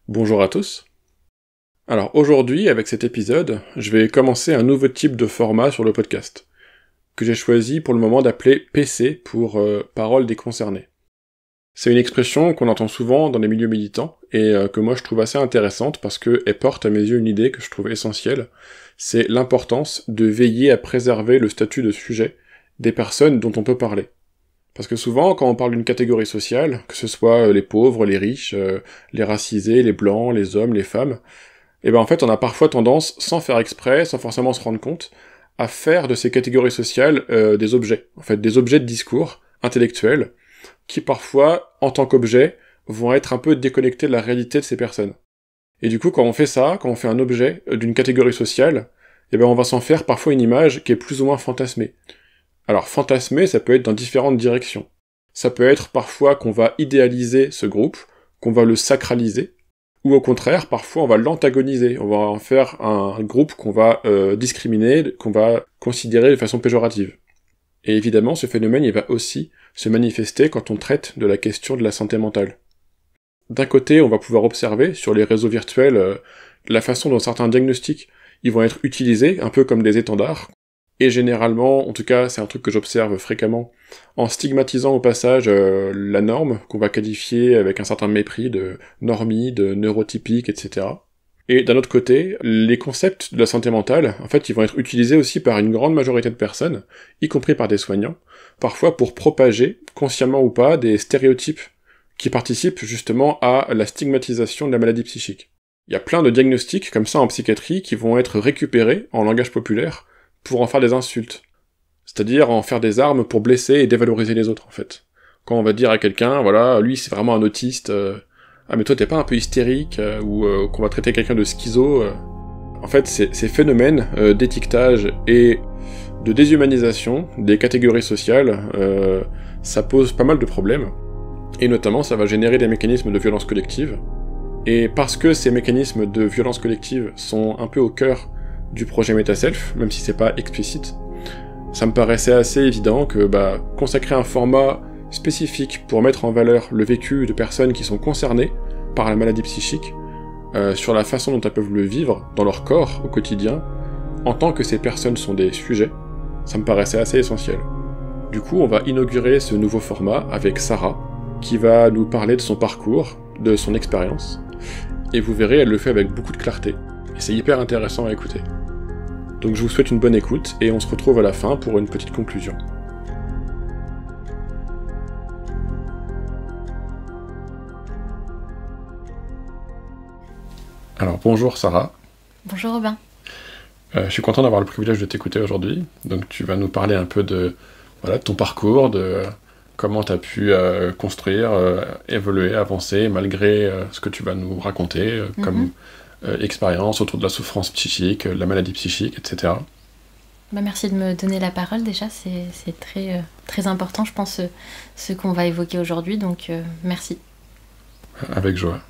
Bonjour à tous. Alors aujourd'hui, avec cet épisode, je vais commencer un nouveau type de format sur le podcast, que j'ai choisi pour le moment d'appeler PC pour Parole des concernés. C'est une expression qu'on entend souvent dans les milieux militants, et que moi je trouve assez intéressante parce qu'elle porte à mes yeux une idée que je trouve essentielle, c'est l'importance de veiller à préserver le statut de sujet des personnes dont on peut parler. Parce que souvent, quand on parle d'une catégorie sociale, que ce soit les pauvres, les riches, les racisés, les blancs, les hommes, les femmes, et ben en fait on a parfois tendance, sans faire exprès, sans forcément se rendre compte, à faire de ces catégories sociales des objets. En fait, des objets de discours intellectuels, qui parfois, en tant qu'objets, vont être un peu déconnectés de la réalité de ces personnes. Et du coup, quand on fait ça, quand on fait un objet d'une catégorie sociale, et ben on va s'en faire parfois une image qui est plus ou moins fantasmée. Alors fantasmer, ça peut être dans différentes directions. Ça peut être parfois qu'on va idéaliser ce groupe, qu'on va le sacraliser, ou au contraire, parfois on va l'antagoniser, on va en faire un groupe qu'on va discriminer, qu'on va considérer de façon péjorative. Et évidemment, ce phénomène, il va aussi se manifester quand on traite de la question de la santé mentale. D'un côté, on va pouvoir observer sur les réseaux virtuels la façon dont certains diagnostics ils vont être utilisés, un peu comme des étendards, et généralement, en tout cas c'est un truc que j'observe fréquemment, en stigmatisant au passage la norme, qu'on va qualifier avec un certain mépris de normie, de neurotypique, etc. Et d'un autre côté, les concepts de la santé mentale, en fait, ils vont être utilisés aussi par une grande majorité de personnes, y compris par des soignants, parfois pour propager, consciemment ou pas, des stéréotypes qui participent justement à la stigmatisation de la maladie psychique. Il y a plein de diagnostics comme ça en psychiatrie qui vont être récupérés en langage populaire pour en faire des insultes. C'est-à-dire en faire des armes pour blesser et dévaloriser les autres, en fait. Quand on va dire à quelqu'un, voilà, lui c'est vraiment un autiste, ah mais toi t'es pas un peu hystérique, ou qu'on va traiter quelqu'un de schizo. En fait, ces phénomènes d'étiquetage et de déshumanisation des catégories sociales, ça pose pas mal de problèmes. Et notamment, ça va générer des mécanismes de violence collective. Et parce que ces mécanismes de violence collective sont un peu au cœur du projet MetaSelf, même si c'est pas explicite, ça me paraissait assez évident que consacrer un format spécifique pour mettre en valeur le vécu de personnes qui sont concernées par la maladie psychique, sur la façon dont elles peuvent le vivre dans leur corps au quotidien, en tant que ces personnes sont des sujets, ça me paraissait assez essentiel. Du coup, on va inaugurer ce nouveau format avec Sarah, qui va nous parler de son parcours, de son expérience, et vous verrez, elle le fait avec beaucoup de clarté, et c'est hyper intéressant à écouter. Donc je vous souhaite une bonne écoute, et on se retrouve à la fin pour une petite conclusion. Alors bonjour Sarah. Bonjour Robin. Je suis content d'avoir le privilège de t'écouter aujourd'hui, donc tu vas nous parler un peu de ton parcours, de comment tu as pu construire, évoluer, avancer, malgré ce que tu vas nous raconter comme expérience autour de la souffrance psychique, la maladie psychique, etc. Merci de me donner la parole déjà, c'est très, très important je pense ce qu'on va évoquer aujourd'hui, donc merci. Avec joie.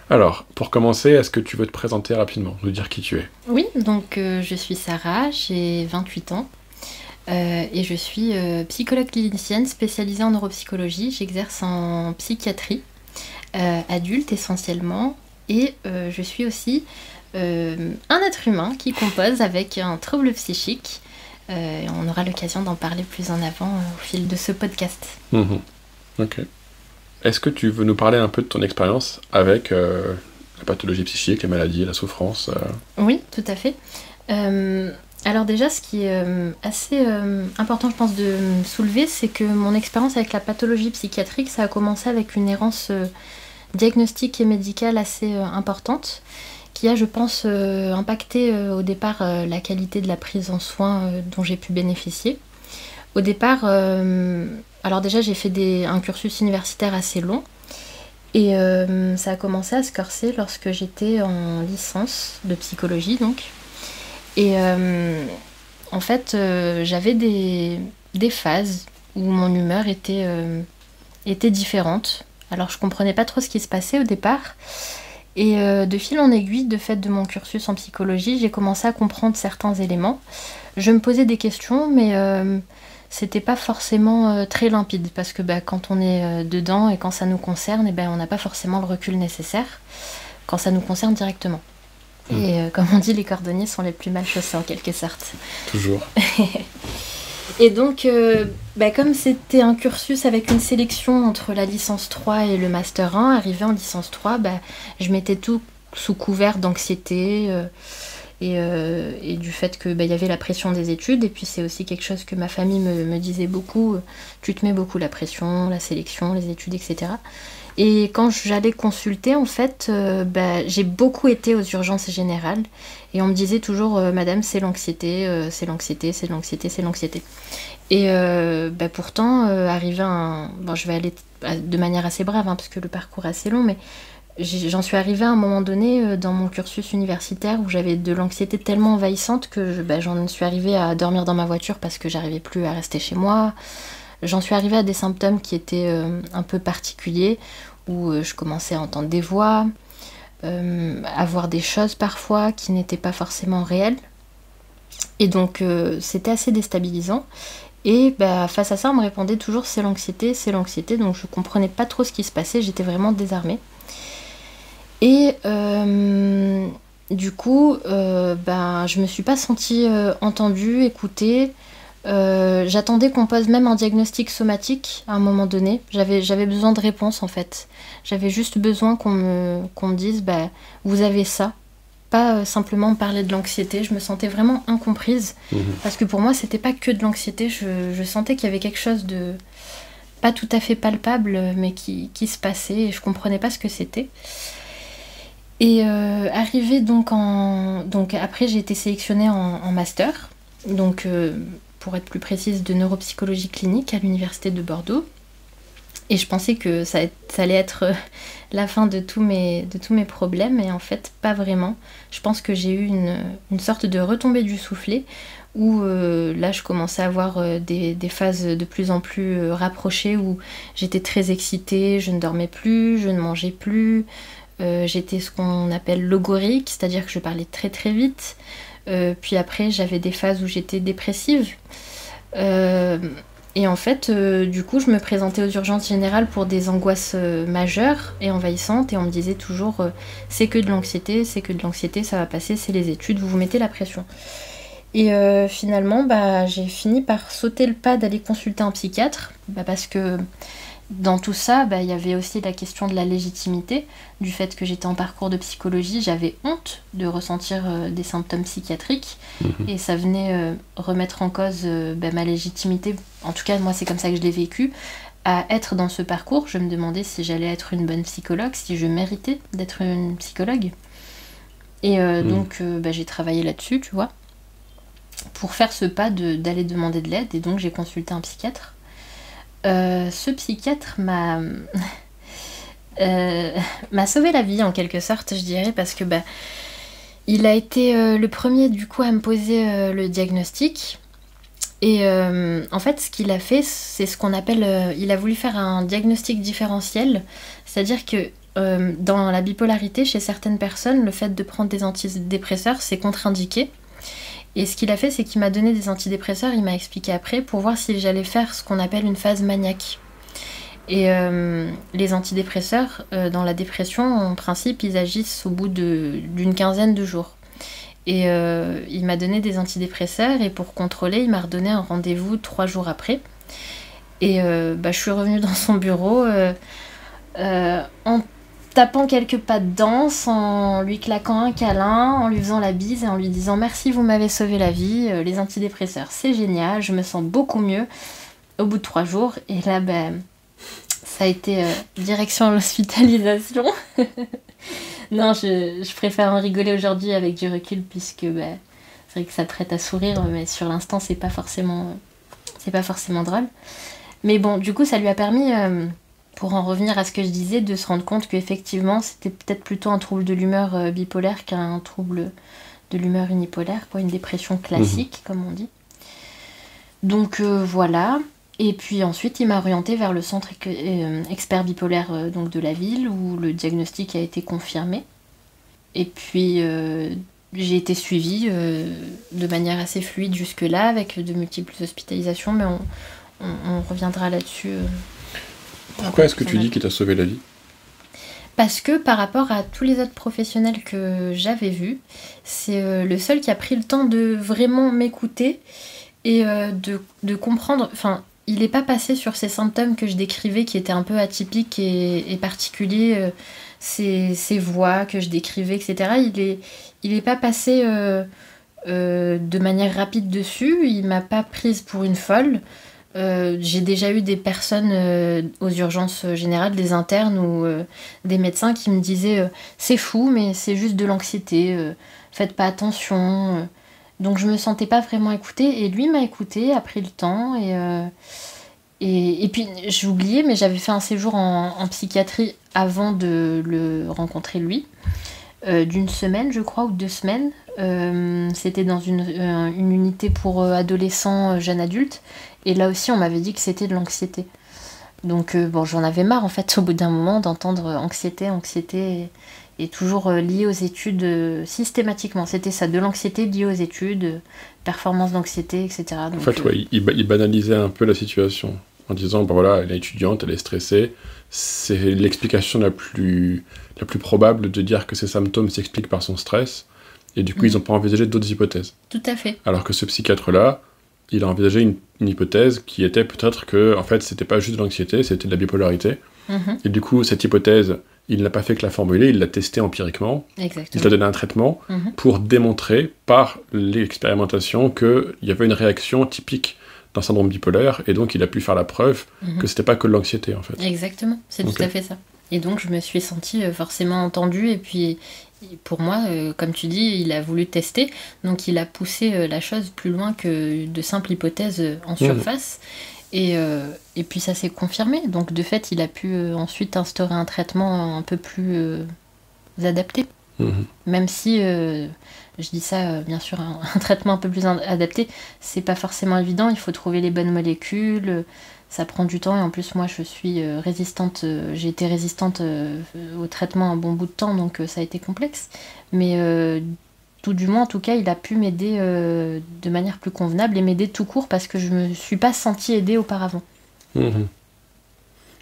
Alors, pour commencer, est-ce que tu veux te présenter rapidement, nous dire qui tu es? Oui, donc je suis Sarah, j'ai 28 ans. Et je suis psychologue clinicienne spécialisée en neuropsychologie. J'exerce en psychiatrie, adulte essentiellement, et je suis aussi un être humain qui compose avec un trouble psychique. On aura l'occasion d'en parler plus en avant au fil de ce podcast. Ok. Est-ce que tu veux nous parler un peu de ton expérience avec la pathologie psychique, les maladies, la souffrance Oui, tout à fait. Alors déjà, ce qui est assez important, je pense, de soulever, c'est que mon expérience avec la pathologie psychiatrique, ça a commencé avec une errance diagnostique et médicale assez importante, qui a, je pense, impacté au départ la qualité de la prise en soins dont j'ai pu bénéficier. Au départ, alors déjà, j'ai fait un cursus universitaire assez long, et ça a commencé à se corser lorsque j'étais en licence de psychologie, donc. Et en fait, j'avais des phases où mon humeur était différente. Alors je comprenais pas trop ce qui se passait au départ. Et de fil en aiguille, de fait de mon cursus en psychologie, j'ai commencé à comprendre certains éléments. Je me posais des questions, mais c'était pas forcément très limpide, parce que quand on est dedans et quand ça nous concerne, on n'a pas forcément le recul nécessaire quand ça nous concerne directement. Et comme on dit, les cordonniers sont les plus mal chaussés en quelque sorte. Toujours. Et donc, comme c'était un cursus avec une sélection entre la licence 3 et le master 1, arrivé en licence 3, je mettais tout sous couvert d'anxiété et du fait que y avait la pression des études. Et puis c'est aussi quelque chose que ma famille me disait beaucoup, tu te mets beaucoup la pression, la sélection, les études, etc. Et quand j'allais consulter, en fait, j'ai beaucoup été aux urgences générales. Et on me disait toujours, madame, c'est l'anxiété, c'est l'anxiété, c'est l'anxiété, c'est l'anxiété. Et pourtant, arrivé à un... Bon, je vais aller de manière assez brève, parce que le parcours est assez long, mais j'en suis arrivée à un moment donné dans mon cursus universitaire où j'avais de l'anxiété tellement envahissante que j'en suis arrivée à dormir dans ma voiture parce que j'arrivais plus à rester chez moi. J'en suis arrivée à des symptômes qui étaient un peu particuliers, où je commençais à entendre des voix, à voir des choses parfois qui n'étaient pas forcément réelles. Et donc c'était assez déstabilisant. Et face à ça, on me répondait toujours c'est l'anxiété, donc je comprenais pas trop ce qui se passait, j'étais vraiment désarmée. Et du coup, je me suis pas sentie entendue, écoutée. J'attendais qu'on pose même un diagnostic somatique à un moment donné. J'avais besoin de réponses en fait. J'avais juste besoin qu'on me dise vous avez ça. Pas simplement me parler de l'anxiété. Je me sentais vraiment incomprise. Parce que pour moi, c'était pas que de l'anxiété. Je sentais qu'il y avait quelque chose de pas tout à fait palpable, mais qui se passait et je comprenais pas ce que c'était. Et arrivée donc après, j'ai été sélectionnée en master. Donc pour être plus précise, de neuropsychologie clinique à l'université de Bordeaux. Et je pensais que ça allait être la fin de tous mes problèmes, et en fait, pas vraiment. Je pense que j'ai eu une sorte de retombée du soufflet, où là, je commençais à avoir des phases de plus en plus rapprochées, où j'étais très excitée, je ne dormais plus, je ne mangeais plus. J'étais ce qu'on appelle logorique, c'est-à-dire que je parlais très très vite. Puis après, j'avais des phases où j'étais dépressive. Et en fait, du coup, je me présentais aux urgences générales pour des angoisses majeures et envahissantes. Et on me disait toujours, c'est que de l'anxiété, ça va passer, c'est les études, vous mettez la pression. Et finalement, j'ai fini par sauter le pas d'aller consulter un psychiatre. Parce que dans tout ça, il y avait aussi la question de la légitimité, du fait que j'étais en parcours de psychologie, j'avais honte de ressentir des symptômes psychiatriques, et ça venait remettre en cause ma légitimité, en tout cas moi c'est comme ça que je l'ai vécu, à être dans ce parcours. Je me demandais si j'allais être une bonne psychologue, si je méritais d'être une psychologue. Et donc j'ai travaillé là-dessus, tu vois, pour faire ce pas d'aller demander de l'aide, et donc j'ai consulté un psychiatre. Ce psychiatre m'a sauvé la vie en quelque sorte, je dirais, parce que il a été le premier du coup à me poser le diagnostic. Et en fait, ce qu'il a fait, c'est ce qu'on appelle, il a voulu faire un diagnostic différentiel, c'est-à-dire que dans la bipolarité, chez certaines personnes, le fait de prendre des antidépresseurs, c'est contre-indiqué. Et ce qu'il a fait, c'est qu'il m'a donné des antidépresseurs, il m'a expliqué après, pour voir si j'allais faire ce qu'on appelle une phase maniaque. Et les antidépresseurs, dans la dépression, en principe, ils agissent au bout d'une quinzaine de jours. Et il m'a donné des antidépresseurs, et pour contrôler, il m'a redonné un rendez-vous 3 jours après. Et je suis revenue dans son bureau en tapant quelques pas de danse, en lui claquant un câlin, en lui faisant la bise et en lui disant « Merci, vous m'avez sauvé la vie, les antidépresseurs, c'est génial, je me sens beaucoup mieux » au bout de 3 jours. Et là, ça a été direction l'hospitalisation. Non, je préfère en rigoler aujourd'hui avec du recul, puisque c'est vrai que ça prête à sourire, mais sur l'instant, c'est pas forcément drôle. Mais bon, du coup, ça lui a permis... pour en revenir à ce que je disais, de se rendre compte qu'effectivement, c'était peut-être plutôt un trouble de l'humeur bipolaire qu'un trouble de l'humeur unipolaire, une dépression classique, comme on dit. Donc voilà. Et puis ensuite, il m'a orientée vers le centre expert bipolaire donc de la ville, où le diagnostic a été confirmé. Et puis, j'ai été suivie de manière assez fluide jusque-là, avec de multiples hospitalisations, mais on reviendra là-dessus. Pourquoi est-ce que tu dis qu'il t'a sauvé la vie ? Parce que par rapport à tous les autres professionnels que j'avais vus, c'est le seul qui a pris le temps de vraiment m'écouter et de comprendre... Enfin, il n'est pas passé sur ces symptômes que je décrivais qui étaient un peu atypiques et particuliers, ces voix que je décrivais, etc. Il est pas passé de manière rapide dessus, il m'a pas prise pour une folle. J'ai déjà eu des personnes aux urgences générales, des internes ou des médecins qui me disaient c'est fou mais c'est juste de l'anxiété, faites pas attention. Donc je me sentais pas vraiment écoutée et lui m'a écoutée, a pris le temps et puis j'ai oublié mais j'avais fait un séjour en psychiatrie avant de le rencontrer lui, d'une semaine je crois ou 2 semaines. C'était dans une unité pour adolescents, jeunes adultes. Et là aussi, on m'avait dit que c'était de l'anxiété. Donc, bon, j'en avais marre, en fait, au bout d'un moment, d'entendre anxiété, et toujours liée aux études systématiquement. C'était ça, de l'anxiété liée aux études, performance d'anxiété, etc. Donc, en fait, ouais, il banalisait un peu la situation, en disant, bah voilà, elle est étudiante, elle est stressée. C'est l'explication la plus probable de dire que ses symptômes s'expliquent par son stress. Et du coup, ils n'ont pas envisagé d'autres hypothèses. Tout à fait. Alors que ce psychiatre-là, il a envisagé une hypothèse qui était peut-être que, en fait, c'était pas juste de l'anxiété, c'était de la bipolarité. Et du coup, cette hypothèse, il n'a pas fait que la formuler, il l'a testée empiriquement. Exactement. Il a donné un traitement pour démontrer par l'expérimentation qu'il y avait une réaction typique d'un syndrome bipolaire, et donc il a pu faire la preuve que c'était pas que de l'anxiété, en fait. Exactement, c'est tout à fait ça. Et donc, je me suis sentie forcément entendue, et puis... Pour moi, comme tu dis, il a voulu tester, donc il a poussé la chose plus loin que de simples hypothèses en surface. Et puis ça s'est confirmé. Donc de fait, il a pu ensuite instaurer un traitement un peu plus adapté. Même si, je dis ça, bien sûr, un traitement un peu plus adapté, c'est pas forcément évident. Il faut trouver les bonnes molécules. Ça prend du temps et en plus moi je suis résistante, j'ai été résistante au traitement un bon bout de temps donc ça a été complexe. Mais tout du moins en tout cas il a pu m'aider de manière plus convenable et m'aider tout court parce que je me suis pas sentie aidée auparavant.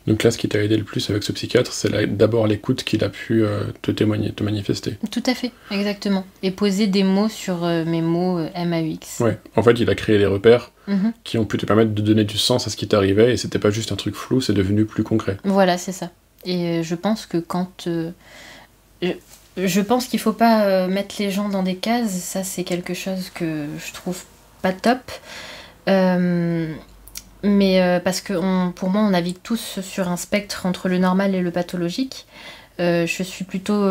Donc là ce qui t'a aidé le plus avec ce psychiatre c'est d'abord l'écoute qu'il a pu te manifester. Tout à fait, exactement. Et poser des mots sur mes mots MAUX. Ouais, en fait il a créé des repères qui ont pu te permettre de donner du sens à ce qui t'arrivait et c'était pas juste un truc flou, c'est devenu plus concret. Voilà, c'est ça. Et je pense que quand... je pense qu'il faut pas mettre les gens dans des cases, ça c'est quelque chose que je trouve pas top. Mais parce que pour moi on navigue tous sur un spectre entre le normal et le pathologique. Je suis plutôt,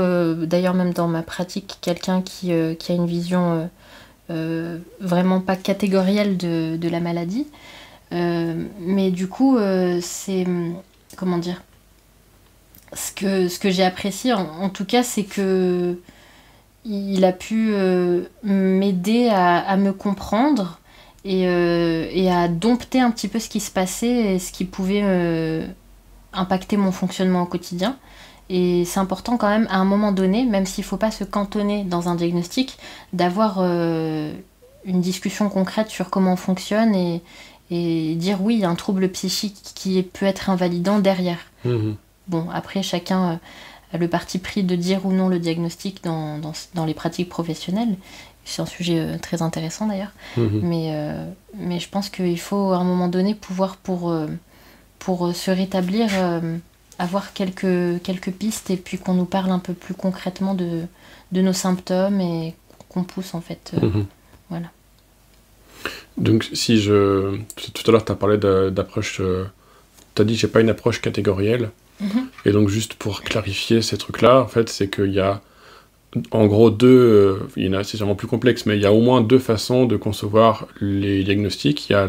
d'ailleurs même dans ma pratique, quelqu'un qui a une vision... vraiment pas catégorielle de la maladie, mais du coup c'est comment dire, ce que j'ai apprécié en tout cas c'est que il a pu m'aider à me comprendre et à dompter un petit peu ce qui se passait et ce qui pouvait impacter mon fonctionnement au quotidien. Et c'est important quand même, à un moment donné, même s'il ne faut pas se cantonner dans un diagnostic, d'avoir une discussion concrète sur comment on fonctionne et dire oui, il y a un trouble psychique qui peut être invalidant derrière. Bon, après, chacun a le parti pris de dire ou non le diagnostic dans les pratiques professionnelles. C'est un sujet très intéressant d'ailleurs. Mais je pense qu'il faut à un moment donné pouvoir, pour se rétablir... avoir quelques pistes et puis qu'on nous parle un peu plus concrètement de nos symptômes et qu'on pousse en fait. Voilà. Donc tout à l'heure tu as parlé d'approche, tu as dit que j'ai pas une approche catégorielle et donc juste pour clarifier ces trucs là en fait c'est qu'il y a en gros il y en a, c'est sûrement plus complexe, mais il y a au moins 2 façons de concevoir les diagnostics. Il y a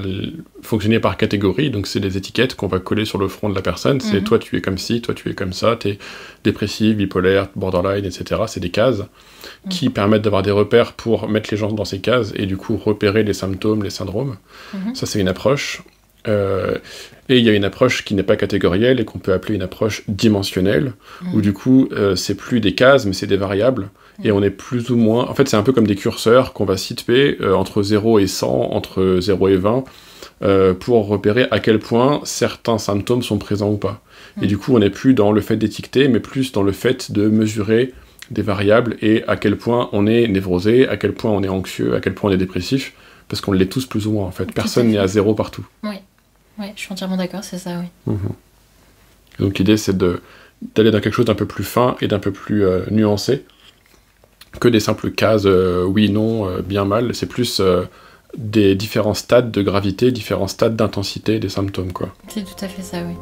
fonctionner par catégorie, donc c'est des étiquettes qu'on va coller sur le front de la personne. C'est toi tu es comme ci, toi tu es comme ça, t'es dépressif, bipolaire, borderline, etc. C'est des cases qui permettent d'avoir des repères pour mettre les gens dans ces cases et du coup repérer les symptômes, les syndromes. Ça c'est une approche. Et il y a une approche qui n'est pas catégorielle et qu'on peut appeler une approche dimensionnelle, où du coup, c'est plus des cases, mais c'est des variables. Et on est plus ou moins... En fait, c'est un peu comme des curseurs qu'on va situer entre 0 et 100, entre 0 et 20, pour repérer à quel point certains symptômes sont présents ou pas. Et du coup, on n'est plus dans le fait d'étiqueter, mais plus dans le fait de mesurer des variables et à quel point on est névrosé, à quel point on est anxieux, à quel point on est dépressif, parce qu'on l'est tous plus ou moins, en fait. Personne n'est à 0 partout. Oui, je suis entièrement d'accord, c'est ça, oui. Donc l'idée, c'est d'aller dans quelque chose d'un peu plus fin et d'un peu plus nuancé, que des simples cases oui, non, bien, mal. C'est plus des différents stades de gravité, différents stades d'intensité des symptômes, quoi. C'est tout à fait ça, oui.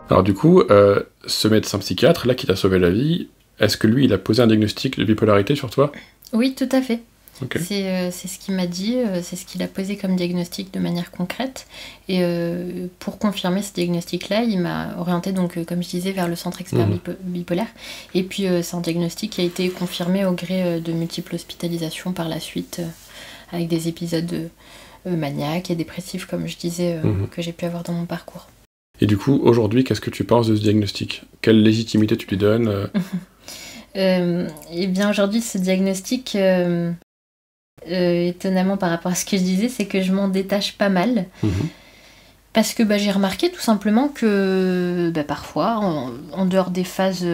Alors du coup, ce médecin psychiatre, là, qui t'a sauvé la vie, est-ce que lui, il a posé un diagnostic de bipolarité sur toi ? Oui, tout à fait. Okay. C'est ce qu'il m'a dit, c'est ce qu'il a posé comme diagnostic de manière concrète. Et pour confirmer ce diagnostic-là, il m'a orienté, donc, comme je disais, vers le centre expert bipolaire. Et puis, c'est un diagnostic qui a été confirmé au gré de multiples hospitalisations par la suite, avec des épisodes maniaques et dépressifs, comme je disais, que j'ai pu avoir dans mon parcours. Et du coup, aujourd'hui, qu'est-ce que tu penses de ce diagnostic ? Quelle légitimité tu lui donnes Eh bien, aujourd'hui, ce diagnostic... étonnamment par rapport à ce que je disais, c'est que je m'en détache pas mal. Parce que j'ai remarqué tout simplement que parfois, en dehors des phases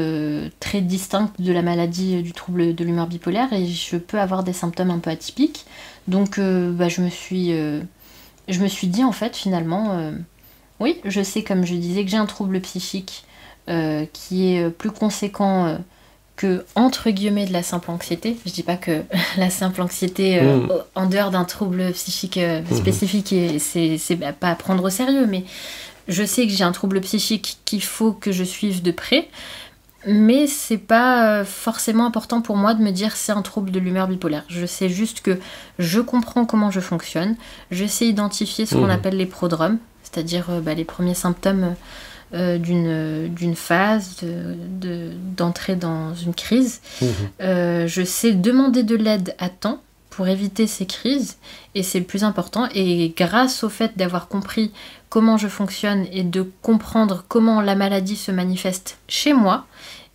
très distinctes de la maladie du trouble de l'humeur bipolaire, je peux avoir des symptômes un peu atypiques. Donc je me suis dit en fait finalement, oui, je sais, comme je disais, que j'ai un trouble psychique qui est plus conséquent que, entre guillemets, de la simple anxiété. Je dis pas que la simple anxiété, en dehors d'un trouble psychique spécifique, c'est pas à prendre au sérieux, mais je sais que j'ai un trouble psychique qu'il faut que je suive de près, mais c'est pas forcément important pour moi de me dire c'est un trouble de l'humeur bipolaire. Je sais juste que je comprends comment je fonctionne, je sais identifier ce qu'on appelle les prodromes, c'est-à-dire les premiers symptômes d'une phase d'entrée dans une crise. Je sais demander de l'aide à temps pour éviter ces crises, et c'est le plus important. Et grâce au fait d'avoir compris comment je fonctionne et de comprendre comment la maladie se manifeste chez moi,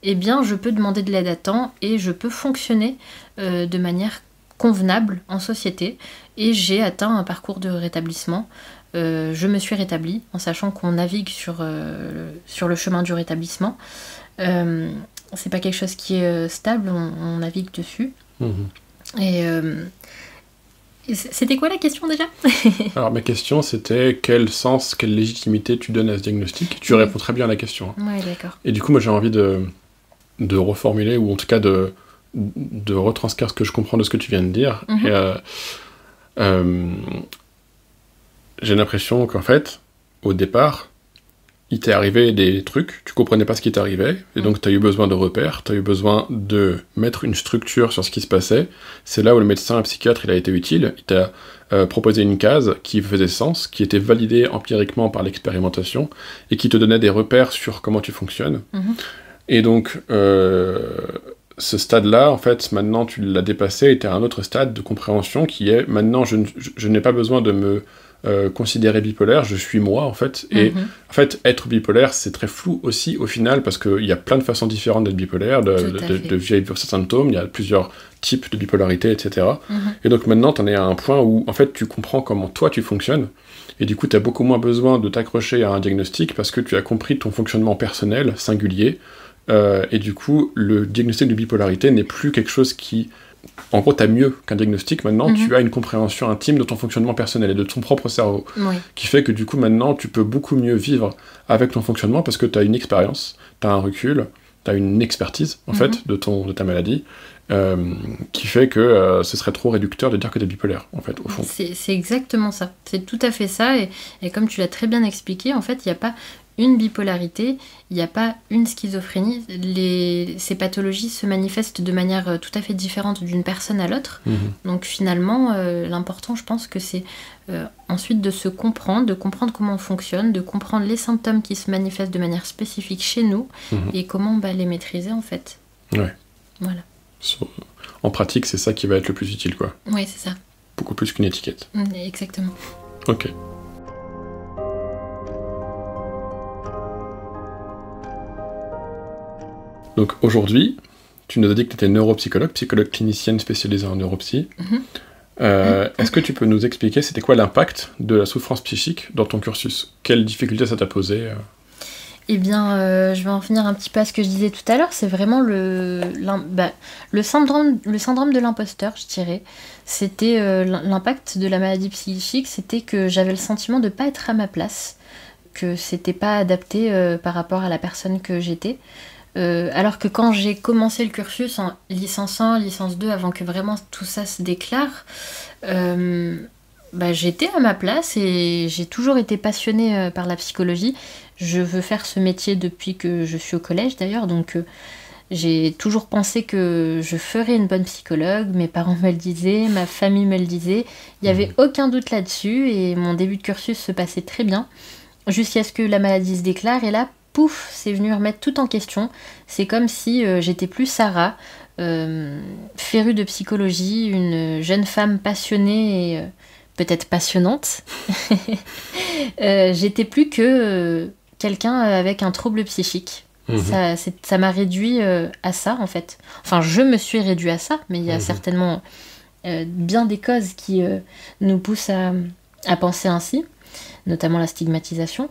eh bien je peux demander de l'aide à temps et je peux fonctionner de manière convenable en société, et j'ai atteint un parcours de rétablissement. Je me suis rétablie en sachant qu'on navigue sur le chemin du rétablissement. C'est pas quelque chose qui est stable, on navigue dessus. Et c'était quoi la question déjà ? Alors ma question c'était quel sens, quelle légitimité tu donnes à ce diagnostic ? Tu réponds très bien à la question. Ouais, d'accord. Et du coup moi j'ai envie de reformuler, ou en tout cas de retranscrire ce que je comprends de ce que tu viens de dire. Et, j'ai l'impression qu'en fait, au départ, il t'est arrivé des trucs, tu comprenais pas ce qui t'arrivait, et donc tu as eu besoin de repères, tu as eu besoin de mettre une structure sur ce qui se passait. C'est là où le médecin, le psychiatre, il a été utile. Il t'a proposé une case qui faisait sens, qui était validée empiriquement par l'expérimentation, et qui te donnait des repères sur comment tu fonctionnes. Et donc, ce stade-là, en fait, maintenant tu l'as dépassé, et tu as un autre stade de compréhension qui est, maintenant je n'ai pas besoin de me considéré bipolaire, je suis moi en fait, et en fait être bipolaire c'est très flou aussi au final, parce qu'il y a plein de façons différentes d'être bipolaire, de vivre ces symptômes, il y a plusieurs types de bipolarité, etc. Et donc maintenant t'en es à un point où en fait tu comprends comment toi tu fonctionnes, et du coup t'as beaucoup moins besoin de t'accrocher à un diagnostic parce que tu as compris ton fonctionnement personnel, singulier, et du coup le diagnostic de bipolarité n'est plus quelque chose qui... En gros, t'as mieux qu'un diagnostic, maintenant tu as une compréhension intime de ton fonctionnement personnel et de ton propre cerveau, qui fait que du coup maintenant tu peux beaucoup mieux vivre avec ton fonctionnement parce que t'as une expérience, t'as un recul, t'as une expertise en fait de ta maladie, qui fait que ce serait trop réducteur de dire que t'es bipolaire en fait au fond. C'est exactement ça, c'est tout à fait ça, et comme tu l'as très bien expliqué, en fait il n'y a pas une bipolarité, il n'y a pas une schizophrénie. Ces pathologies se manifestent de manière tout à fait différente d'une personne à l'autre. Donc finalement, l'important, je pense que c'est ensuite de se comprendre, de comprendre comment on fonctionne, de comprendre les symptômes qui se manifestent de manière spécifique chez nous, et comment les maîtriser en fait. Ouais. Voilà. en pratique, c'est ça qui va être le plus utile, quoi. Oui, c'est ça. Beaucoup plus qu'une étiquette. Exactement. Ok. Donc aujourd'hui, tu nous as dit que tu étais neuropsychologue, psychologue clinicienne spécialisée en neuropsy. Est-ce que tu peux nous expliquer c'était quoi l'impact de la souffrance psychique dans ton cursus? Quelles difficultés ça t'a posé? Eh bien, je vais en venir un petit peu à ce que je disais tout à l'heure. C'est vraiment le syndrome de l'imposteur, je dirais. C'était l'impact de la maladie psychique, c'était que j'avais le sentiment de ne pas être à ma place, que c'était pas adapté par rapport à la personne que j'étais. Alors que quand j'ai commencé le cursus en licence 1, licence 2, avant que vraiment tout ça se déclare, j'étais à ma place et j'ai toujours été passionnée par la psychologie. Je veux faire ce métier depuis que je suis au collège d'ailleurs, donc j'ai toujours pensé que je ferais une bonne psychologue. Mes parents me le disaient, ma famille me le disait. Il n'y avait aucun doute là-dessus et mon début de cursus se passait très bien, jusqu'à ce que la maladie se déclare et là, pouf, c'est venu remettre tout en question. C'est comme si j'étais plus Sarah, férue de psychologie, une jeune femme passionnée et peut-être passionnante. J'étais plus que quelqu'un avec un trouble psychique. Ça m'a réduit à ça, en fait. Enfin, je me suis réduit à ça, mais il y a certainement bien des causes qui nous poussent à penser ainsi, notamment la stigmatisation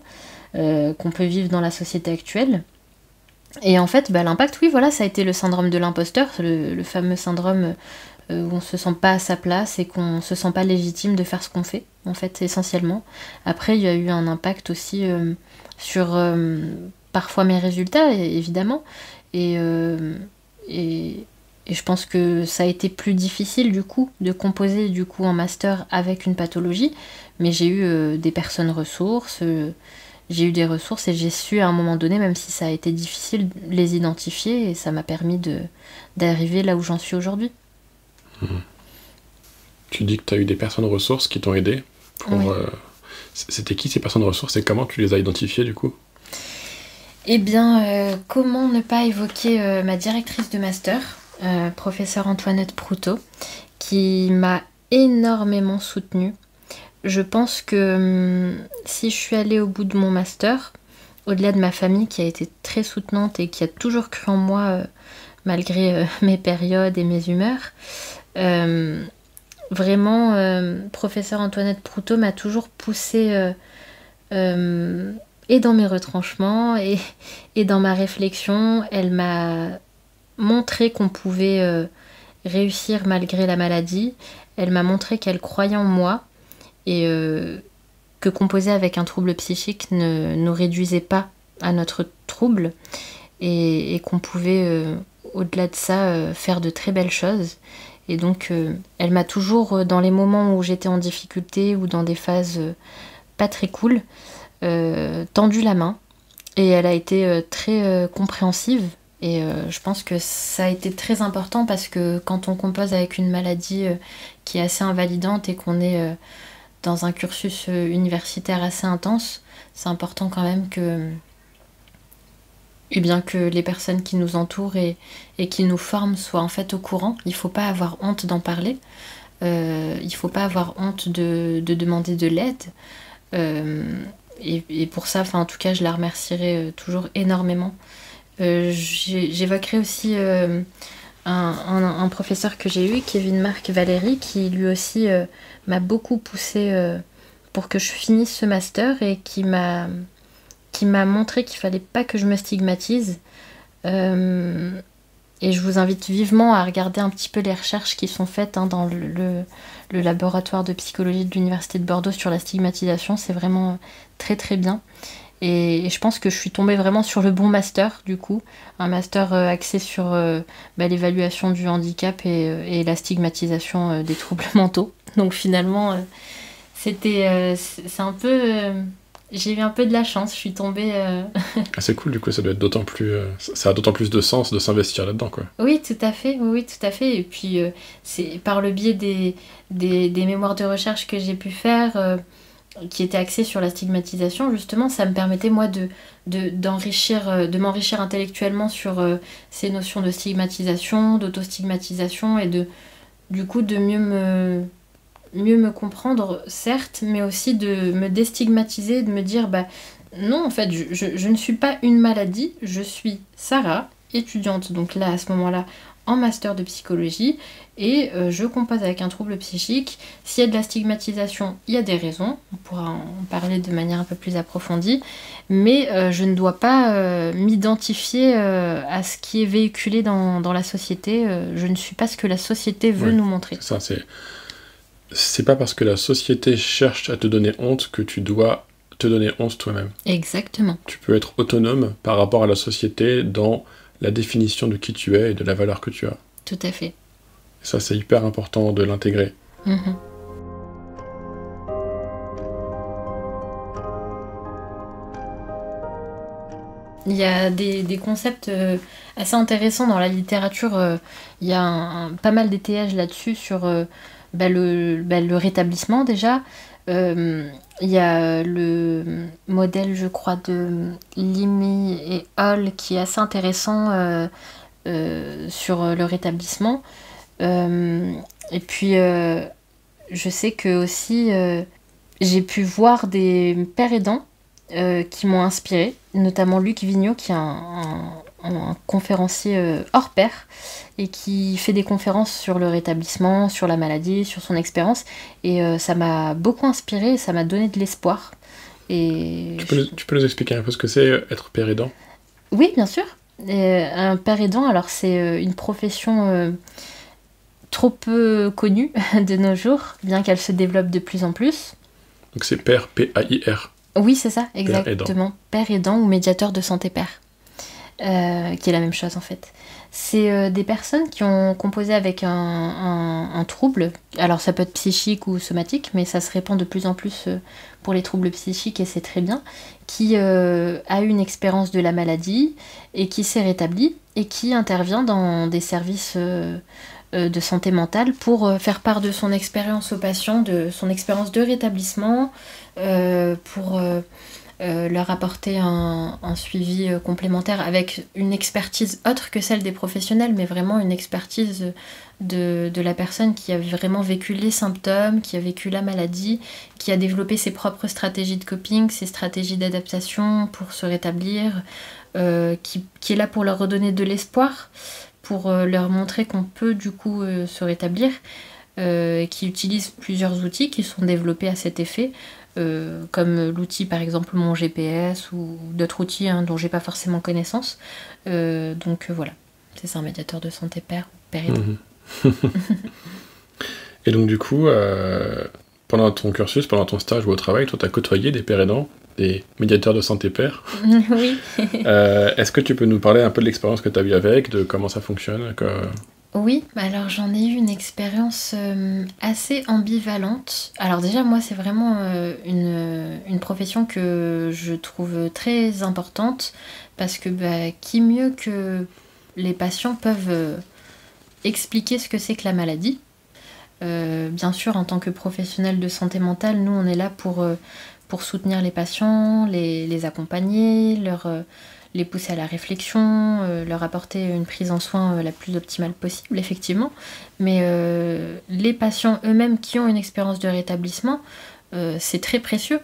qu'on peut vivre dans la société actuelle. Et en fait, l'impact, oui, voilà, ça a été le syndrome de l'imposteur, le fameux syndrome où on se sent pas à sa place et qu'on se sent pas légitime de faire ce qu'on fait, en fait, essentiellement. Après, il y a eu un impact aussi sur parfois mes résultats, évidemment, et je pense que ça a été plus difficile, du coup, de composer, du coup, un master avec une pathologie, mais j'ai eu des personnes ressources, j'ai eu des ressources et j'ai su à un moment donné, même si ça a été difficile, les identifier et ça m'a permis d'arriver là où j'en suis aujourd'hui. Tu dis que tu as eu des personnes ressources qui t'ont aidé pour, oui. C'était qui ces personnes ressources et comment tu les as identifiées du coup? Eh bien, comment ne pas évoquer ma directrice de master, professeure Antoinette Proutot, qui m'a énormément soutenue. Je pense que si je suis allée au bout de mon master, au-delà de ma famille qui a été très soutenante et qui a toujours cru en moi malgré mes périodes et mes humeurs, vraiment, professeure Antoinette Proutot m'a toujours poussée et dans mes retranchements et dans ma réflexion. Elle m'a montré qu'on pouvait réussir malgré la maladie. Elle m'a montré qu'elle croyait en moi. Et que composer avec un trouble psychique ne nous réduisait pas à notre trouble et qu'on pouvait, au-delà de ça, faire de très belles choses. Et donc, elle m'a toujours, dans les moments où j'étais en difficulté ou dans des phases pas très cool, tendu la main. Et elle a été très compréhensive. Et je pense que ça a été très important parce que quand on compose avec une maladie qui est assez invalidante et qu'on est dans un cursus universitaire assez intense, c'est important quand même que les personnes qui nous entourent et qui nous forment soient en fait au courant. Il ne faut pas avoir honte d'en parler, il ne faut pas avoir honte de demander de l'aide. Et pour ça, en tout cas, je la remercierai toujours énormément. J'évoquerai aussi un professeur que j'ai eu, Kevin Marc Valéry, qui lui aussi m'a beaucoup poussé pour que je finisse ce master et qui m'a montré qu'il fallait pas que je me stigmatise. Et je vous invite vivement à regarder un petit peu les recherches qui sont faites dans le laboratoire de psychologie de l'Université de Bordeaux sur la stigmatisation. C'est vraiment très très bien. Et je pense que je suis tombée vraiment sur le bon master, du coup. Un master axé sur l'évaluation du handicap et la stigmatisation des troubles mentaux. Donc finalement, c'est un peu... j'ai eu un peu de la chance, je suis tombée... C'est cool, du coup, ça doit être d'autant plus... ça a d'autant plus de sens de s'investir là-dedans, quoi. Oui, tout à fait, oui, tout à fait. Et puis, c'est par le biais des mémoires de recherche que j'ai pu faire... qui était axé sur la stigmatisation, justement, ça me permettait, moi, de m'enrichir intellectuellement sur ces notions de stigmatisation, d'autostigmatisation, et du coup, de mieux me comprendre, certes, mais aussi de me déstigmatiser, de me dire, bah, non, en fait, je ne suis pas une maladie, je suis Sarah, étudiante, donc là, à ce moment-là, en master de psychologie, et je compose avec un trouble psychique. S'il y a de la stigmatisation, il y a des raisons, on pourra en parler de manière un peu plus approfondie, mais je ne dois pas m'identifier à ce qui est véhiculé dans la société. Je ne suis pas ce que la société veut nous montrer. Ça, c'est pas parce que la société cherche à te donner honte que tu dois te donner honte toi-même. Exactement. Tu peux être autonome par rapport à la société dans la définition de qui tu es et de la valeur que tu as. Tout à fait. Et ça, c'est hyper important de l'intégrer. Mm-hmm. Il y a des concepts assez intéressants dans la littérature. Il y a pas mal d'étayages là-dessus sur le rétablissement déjà. Il y a le modèle, je crois, de Limi et Hall qui est assez intéressant sur le rétablissement. Et puis, je sais que aussi, j'ai pu voir des pères aidants qui m'ont inspirée, notamment Luc Vigneault, qui est un conférencier hors pair et qui fait des conférences sur le rétablissement, sur la maladie, sur son expérience, et ça m'a beaucoup inspirée et ça m'a donné de l'espoir. Et tu peux nous expliquer un peu ce que c'est être père aidant ? Oui, bien sûr. Un père aidant, alors c'est une profession trop peu connue de nos jours, bien qu'elle se développe de plus en plus. Donc c'est père, P-A-I-R. Oui, c'est ça, exactement. Père aidant ou médiateur de santé père, qui est la même chose en fait. C'est des personnes qui ont composé avec un trouble, alors ça peut être psychique ou somatique, mais ça se répand de plus en plus pour les troubles psychiques et c'est très bien, qui a eu une expérience de la maladie et qui s'est rétabli et qui intervient dans des services de santé mentale pour faire part de son expérience aux patients, de son expérience de rétablissement, pour leur apporter un suivi complémentaire avec une expertise autre que celle des professionnels, mais vraiment une expertise de la personne qui a vraiment vécu les symptômes, qui a vécu la maladie, qui a développé ses propres stratégies de coping, ses stratégies d'adaptation pour se rétablir, qui est là pour leur redonner de l'espoir, pour leur montrer qu'on peut du coup se rétablir, qui utilise plusieurs outils qui sont développés à cet effet, comme l'outil par exemple mon GPS ou d'autres outils dont j'ai pas forcément connaissance. Donc voilà, c'est ça, un médiateur de santé père aidant. Et donc du coup, pendant ton cursus, pendant ton stage ou au travail, toi tu as côtoyé des pères aidants, des médiateurs de santé père. Oui. Est-ce que tu peux nous parler un peu de l'expérience que tu as eue avec, de comment ça fonctionne Oui, alors j'en ai eu une expérience assez ambivalente. Alors déjà, moi, c'est vraiment une profession que je trouve très importante parce que qui mieux que les patients peuvent expliquer ce que c'est que la maladie. Bien sûr, en tant que professionnel de santé mentale, nous, on est là pour soutenir les patients, les accompagner, les pousser à la réflexion, leur apporter une prise en soin la plus optimale possible, effectivement. Mais les patients eux-mêmes qui ont une expérience de rétablissement, c'est très précieux.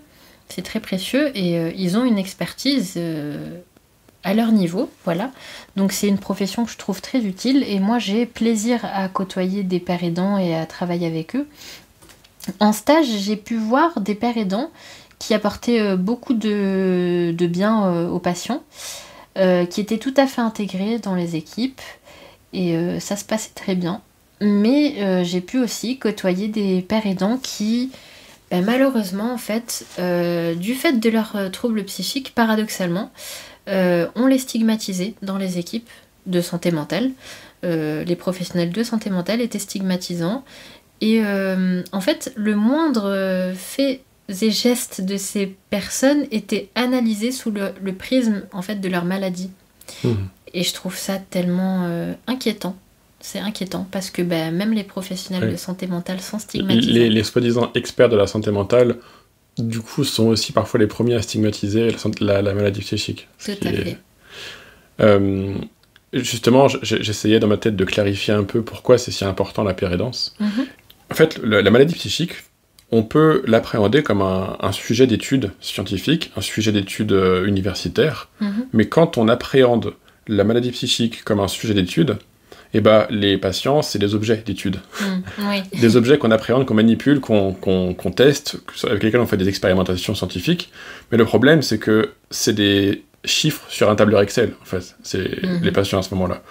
C'est très précieux et ils ont une expertise à leur niveau, voilà. Donc c'est une profession que je trouve très utile et moi j'ai plaisir à côtoyer des pères aidants et à travailler avec eux. En stage, j'ai pu voir des pères aidants qui apportaient beaucoup de bien aux patients, qui étaient tout à fait intégrés dans les équipes et ça se passait très bien. Mais j'ai pu aussi côtoyer des pères aidants qui, malheureusement, en fait, du fait de leurs troubles psychiques, paradoxalement, on les stigmatisait dans les équipes de santé mentale. Les professionnels de santé mentale étaient stigmatisants. Et en fait, le moindre fait et gestes de ces personnes étaient analysés sous le prisme en fait, de leur maladie. Et je trouve ça tellement inquiétant. C'est inquiétant parce que même les professionnels de santé mentale sont stigmatisés. Les soi-disant experts de la santé mentale du coup, sont aussi parfois les premiers à stigmatiser la maladie psychique. Tout à fait. Justement, j'essayais dans ma tête de clarifier un peu pourquoi c'est si important la pérédance. En fait, la maladie psychique, on peut l'appréhender comme un sujet d'étude scientifique, un sujet d'étude universitaire, mais quand on appréhende la maladie psychique comme un sujet d'étude, eh ben, les patients, c'est des objets d'étude. Oui. Des objets qu'on appréhende, qu'on manipule, qu'on teste, avec lesquels on fait des expérimentations scientifiques. Mais le problème, c'est que c'est des chiffres sur un tableur Excel, en fait. C'est les patients à ce moment-là.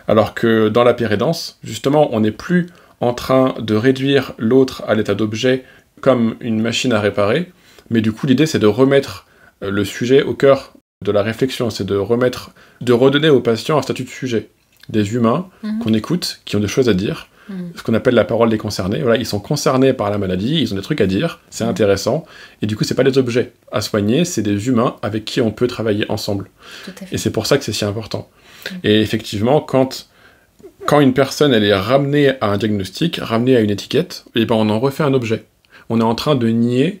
Alors que dans la pérédance, justement, on n'est plus en train de réduire l'autre à l'état d'objet comme une machine à réparer, mais du coup, l'idée, c'est de remettre le sujet au cœur de la réflexion, c'est de redonner aux patients un statut de sujet. Des humains qu'on écoute, qui ont des choses à dire, ce qu'on appelle la parole des concernés. Voilà, ils sont concernés par la maladie, ils ont des trucs à dire, c'est intéressant, et du coup, c'est pas des objets à soigner, c'est des humains avec qui on peut travailler ensemble. Tout à fait. Et c'est pour ça que c'est si important. Et effectivement, quand une personne elle est ramenée à un diagnostic, ramenée à une étiquette, et ben on en refait un objet. On est en train de nier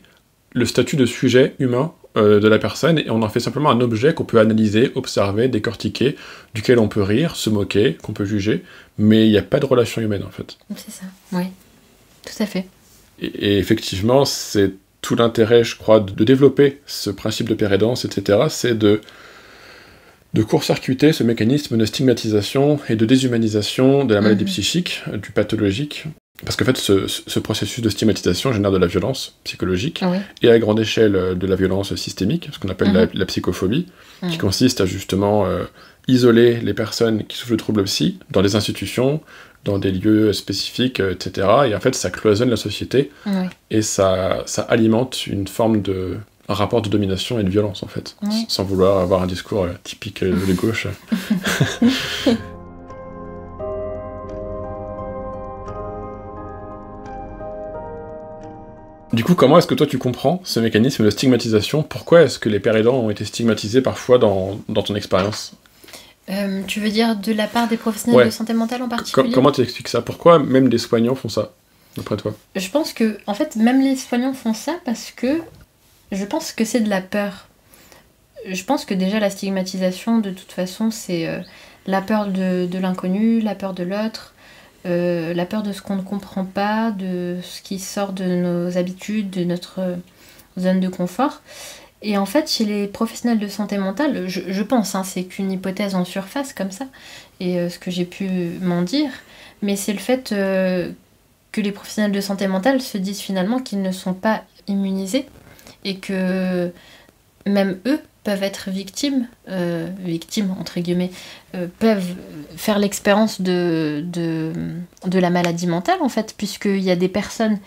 le statut de sujet humain de la personne, et on en fait simplement un objet qu'on peut analyser, observer, décortiquer, duquel on peut rire, se moquer, qu'on peut juger, mais il n'y a pas de relation humaine en fait. C'est ça, oui, tout à fait. Et effectivement, c'est tout l'intérêt, je crois, de développer ce principe de pérédance, etc., c'est de court-circuiter ce mécanisme de stigmatisation et de déshumanisation de la maladie psychique, du pathologique. Parce qu'en fait, ce processus de stigmatisation génère de la violence psychologique, et à grande échelle de la violence systémique, ce qu'on appelle la psychophobie, qui consiste à justement isoler les personnes qui souffrent de troubles psy dans des institutions, dans des lieux spécifiques, etc. Et en fait, ça cloisonne la société, et ça alimente une forme de rapport de domination et de violence, en fait, sans vouloir avoir un discours typique de gauche. Du coup, comment est-ce que toi tu comprends ce mécanisme de stigmatisation ? Pourquoi est-ce que les pérédants ont été stigmatisés parfois dans ton expérience ? Tu veux dire de la part des professionnels de santé mentale en particulier ? Comment tu expliques ça ? Pourquoi même des soignants font ça, d'après toi ? Je pense que, en fait, même les soignants font ça parce que je pense que c'est de la peur. Je pense que déjà la stigmatisation, de toute façon, c'est la peur de l'inconnu, la peur de l'autre, la peur de ce qu'on ne comprend pas, de ce qui sort de nos habitudes, de notre zone de confort. Et en fait, chez les professionnels de santé mentale, je pense, c'est qu'une hypothèse en surface comme ça, et ce que j'ai pu m'en dire, mais c'est le fait que les professionnels de santé mentale se disent finalement qu'ils ne sont pas immunisés, et que même eux peuvent être victimes entre guillemets, peuvent faire l'expérience de la maladie mentale en fait, puisqu'il y a des personnes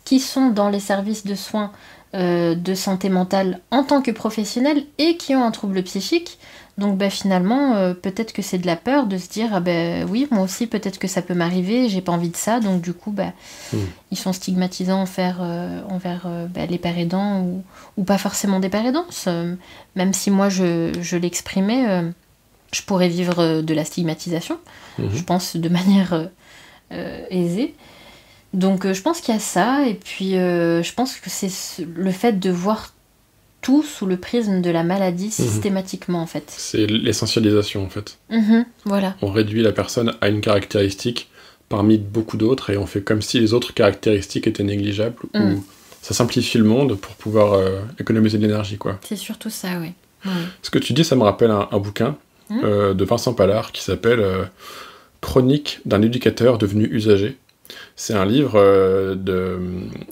qui sont dans les services de soins de santé mentale en tant que professionnels et qui ont un trouble psychique. Donc finalement, peut-être que c'est de la peur de se dire oui, moi aussi peut-être que ça peut m'arriver, j'ai pas envie de ça, donc du coup ils sont stigmatisants envers les pères aidants ou pas forcément des pères aidants. Même si moi je l'exprimais, je pourrais vivre de la stigmatisation, je pense de manière aisée. Donc je pense qu'il y a ça, et puis je pense que c'est le fait de voir tout sous le prisme de la maladie systématiquement en fait. C'est l'essentialisation en fait. Voilà. On réduit la personne à une caractéristique parmi beaucoup d'autres, et on fait comme si les autres caractéristiques étaient négligeables, ou ça simplifie le monde pour pouvoir économiser de l'énergie, quoi. C'est surtout ça, oui. Ce que tu dis, ça me rappelle un bouquin de Vincent Pallard qui s'appelle Chronique d'un éducateur devenu usager. C'est un livre de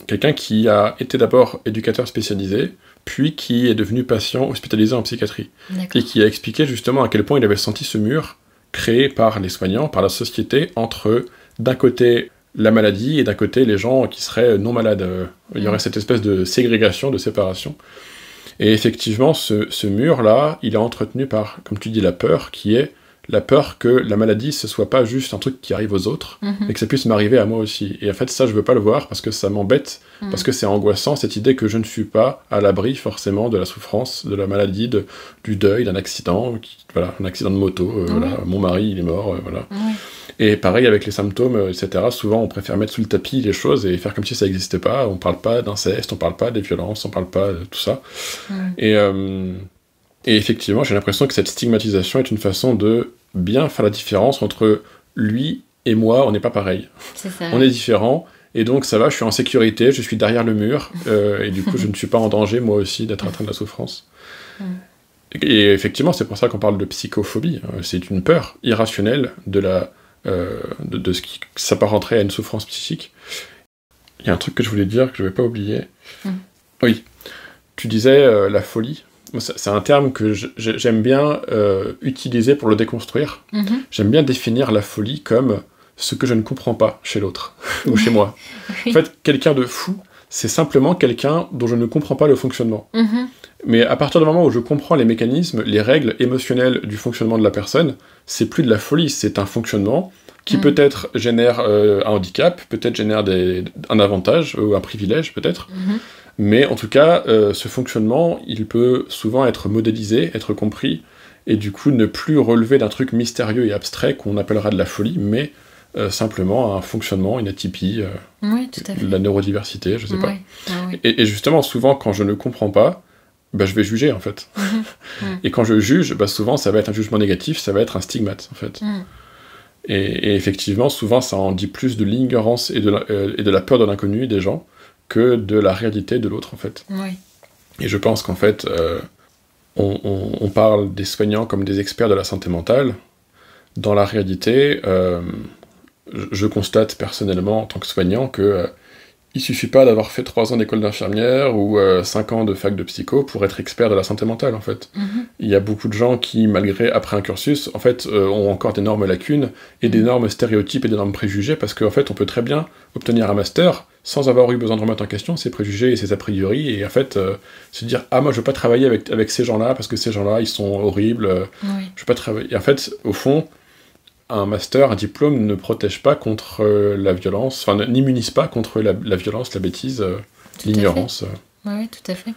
quelqu'un qui a été d'abord éducateur spécialisé, puis qui est devenu patient hospitalisé en psychiatrie. Et qui a expliqué justement à quel point il avait senti ce mur créé par les soignants, par la société, entre d'un côté la maladie et d'un côté les gens qui seraient non malades. Il y aurait cette espèce de ségrégation, de séparation. Et effectivement, ce mur-là, il est entretenu par, comme tu dis, la peur, qui est la peur que la maladie, ce soit pas juste un truc qui arrive aux autres, mais que ça puisse m'arriver à moi aussi. Et en fait, ça, je veux pas le voir parce que ça m'embête, parce que c'est angoissant, cette idée que je ne suis pas à l'abri forcément de la souffrance, de la maladie, du deuil, d'un accident, un accident de moto, voilà, mon mari, il est mort, voilà. Et pareil avec les symptômes, etc. Souvent, on préfère mettre sous le tapis les choses et faire comme si ça n'existait pas. On parle pas d'inceste, on parle pas des violences, on parle pas de tout ça. Et effectivement, j'ai l'impression que cette stigmatisation est une façon de bien faire la différence entre lui et moi. On n'est pas pareil. C'est ça. On est différents. Et donc ça va, je suis en sécurité, je suis derrière le mur, et du coup je ne suis pas en danger moi aussi d'être atteint de la souffrance. Et effectivement, c'est pour ça qu'on parle de psychophobie. C'est une peur irrationnelle de ce qui s'apparenterait à une souffrance psychique. Il y a un truc que je voulais dire que je ne vais pas oublier. Oui, tu disais la folie. C'est un terme que j'aime bien utiliser pour le déconstruire. J'aime bien définir la folie comme ce que je ne comprends pas chez l'autre, ou chez moi. En fait, quelqu'un de fou, c'est simplement quelqu'un dont je ne comprends pas le fonctionnement. Mais à partir du moment où je comprends les mécanismes, les règles émotionnelles du fonctionnement de la personne, c'est plus de la folie, c'est un fonctionnement qui peut-être génère un handicap, peut-être génère un avantage, ou un privilège peut-être, mais en tout cas, ce fonctionnement, il peut souvent être modélisé, être compris, et du coup ne plus relever d'un truc mystérieux et abstrait qu'on appellera de la folie, mais simplement un fonctionnement, une atypie, la neurodiversité, je sais pas. Et justement, souvent, quand je ne comprends pas, je vais juger, en fait. Et quand je juge, souvent, ça va être un jugement négatif, ça va être un stigmate, en fait. Et effectivement, souvent, ça en dit plus de l'ignorance et de la peur de l'inconnu des gens que de la réalité de l'autre, en fait. Et je pense qu'en fait, on parle des soignants comme des experts de la santé mentale. Dans la réalité, je constate personnellement en tant que soignant que il suffit pas d'avoir fait 3 ans d'école d'infirmière ou 5 ans de fac de psycho pour être expert de la santé mentale, en fait. Il y a beaucoup de gens qui, après un cursus, en fait, ont encore d'énormes lacunes et d'énormes stéréotypes et d'énormes préjugés, parce qu'en fait, on peut très bien obtenir un master sans avoir eu besoin de remettre en question ses préjugés et ses a priori, et en fait, se dire « Ah, moi, je veux pas travailler avec ces gens-là, parce que ces gens-là, ils sont horribles, je veux pas travailler... » Et en fait, au fond, un master, un diplôme ne protège pas contre la violence, enfin n'immunise pas contre la violence, la bêtise, l'ignorance. Oui, tout à fait.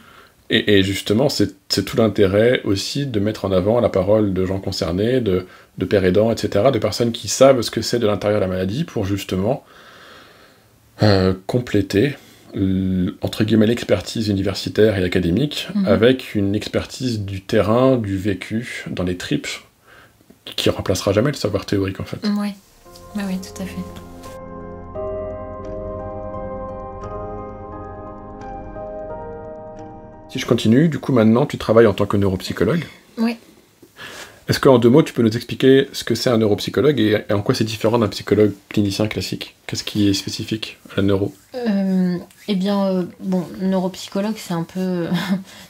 Et justement, c'est tout l'intérêt aussi de mettre en avant la parole de gens concernés, de pères aidants, etc., de personnes qui savent ce que c'est de l'intérieur de la maladie pour justement compléter, entre guillemets, l'expertise universitaire et académique avec une expertise du terrain, du vécu, dans les tripes, qui remplacera jamais le savoir théorique, en fait. Oui, tout à fait. Si je continue, du coup, maintenant, tu travailles en tant que neuropsychologue. Oui. Est-ce qu'en 2 mots, tu peux nous expliquer ce que c'est un neuropsychologue et en quoi c'est différent d'un psychologue clinicien classique ? Qu'est-ce qui est spécifique à la neuro ? Neuropsychologue, c'est un peu,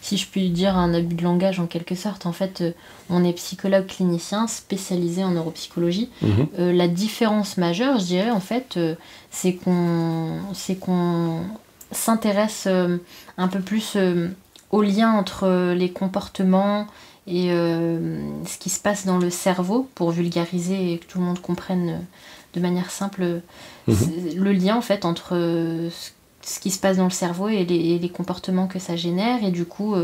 si je puis dire, un abus de langage en quelque sorte. En fait, on est psychologue clinicien spécialisé en neuropsychologie. La différence majeure, je dirais, en fait, c'est qu'on s'intéresse un peu plus au lien entre les comportements et ce qui se passe dans le cerveau, pour vulgariser et que tout le monde comprenne de manière simple le lien, en fait, entre ce qui se passe dans le cerveau et les comportements que ça génère. Et du coup,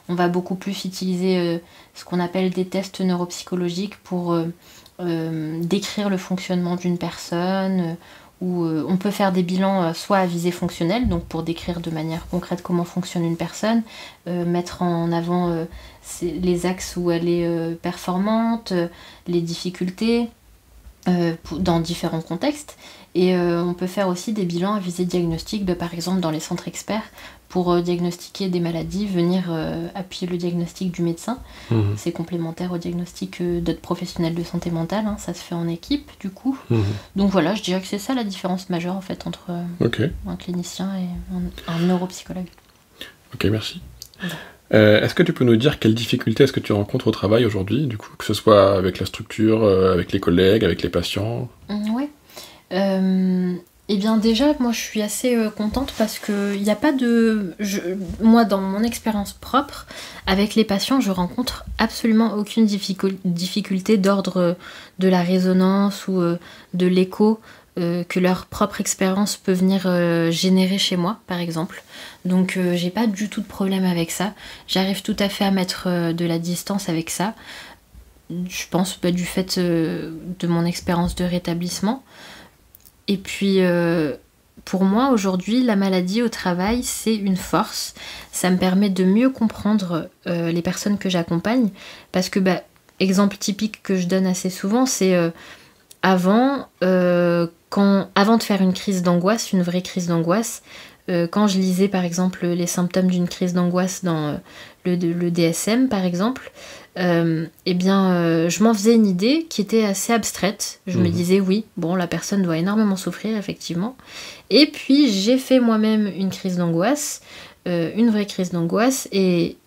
on va beaucoup plus utiliser ce qu'on appelle des tests neuropsychologiques pour décrire le fonctionnement d'une personne, où on peut faire des bilans soit à visée fonctionnelle, donc pour décrire de manière concrète comment fonctionne une personne, mettre en avant les axes où elle est performante, les difficultés, dans différents contextes. Et on peut faire aussi des bilans à visée diagnostique, par exemple dans les centres experts, pour diagnostiquer des maladies, venir appuyer le diagnostic du médecin. C'est complémentaire au diagnostic d'autres professionnels de santé mentale, ça se fait en équipe du coup. Donc voilà, je dirais que c'est ça la différence majeure en fait entre un clinicien et un neuropsychologue. Ok, merci. Est-ce que tu peux nous dire quelles difficultés est-ce que tu rencontres au travail aujourd'hui, du coup, que ce soit avec la structure, avec les collègues, avec les patients ? Ouais. Eh bien déjà, moi je suis assez contente parce que il n'y a pas de... moi, dans mon expérience propre, avec les patients, je rencontre absolument aucune difficulté d'ordre de la résonance ou de l'écho que leur propre expérience peut venir générer chez moi, par exemple. Donc j'ai pas du tout de problème avec ça. J'arrive tout à fait à mettre de la distance avec ça. je pense du fait de mon expérience de rétablissement. Et puis, pour moi, aujourd'hui, la maladie au travail, c'est une force. Ça me permet de mieux comprendre les personnes que j'accompagne. Parce que, exemple typique que je donne assez souvent, c'est avant de faire une crise d'angoisse, une vraie crise d'angoisse, quand je lisais par exemple les symptômes d'une crise d'angoisse dans le DSM par exemple, je m'en faisais une idée qui était assez abstraite. Je me disais oui, bon, la personne doit énormément souffrir effectivement. Et puis j'ai fait moi-même une crise d'angoisse, une vraie crise d'angoisse, et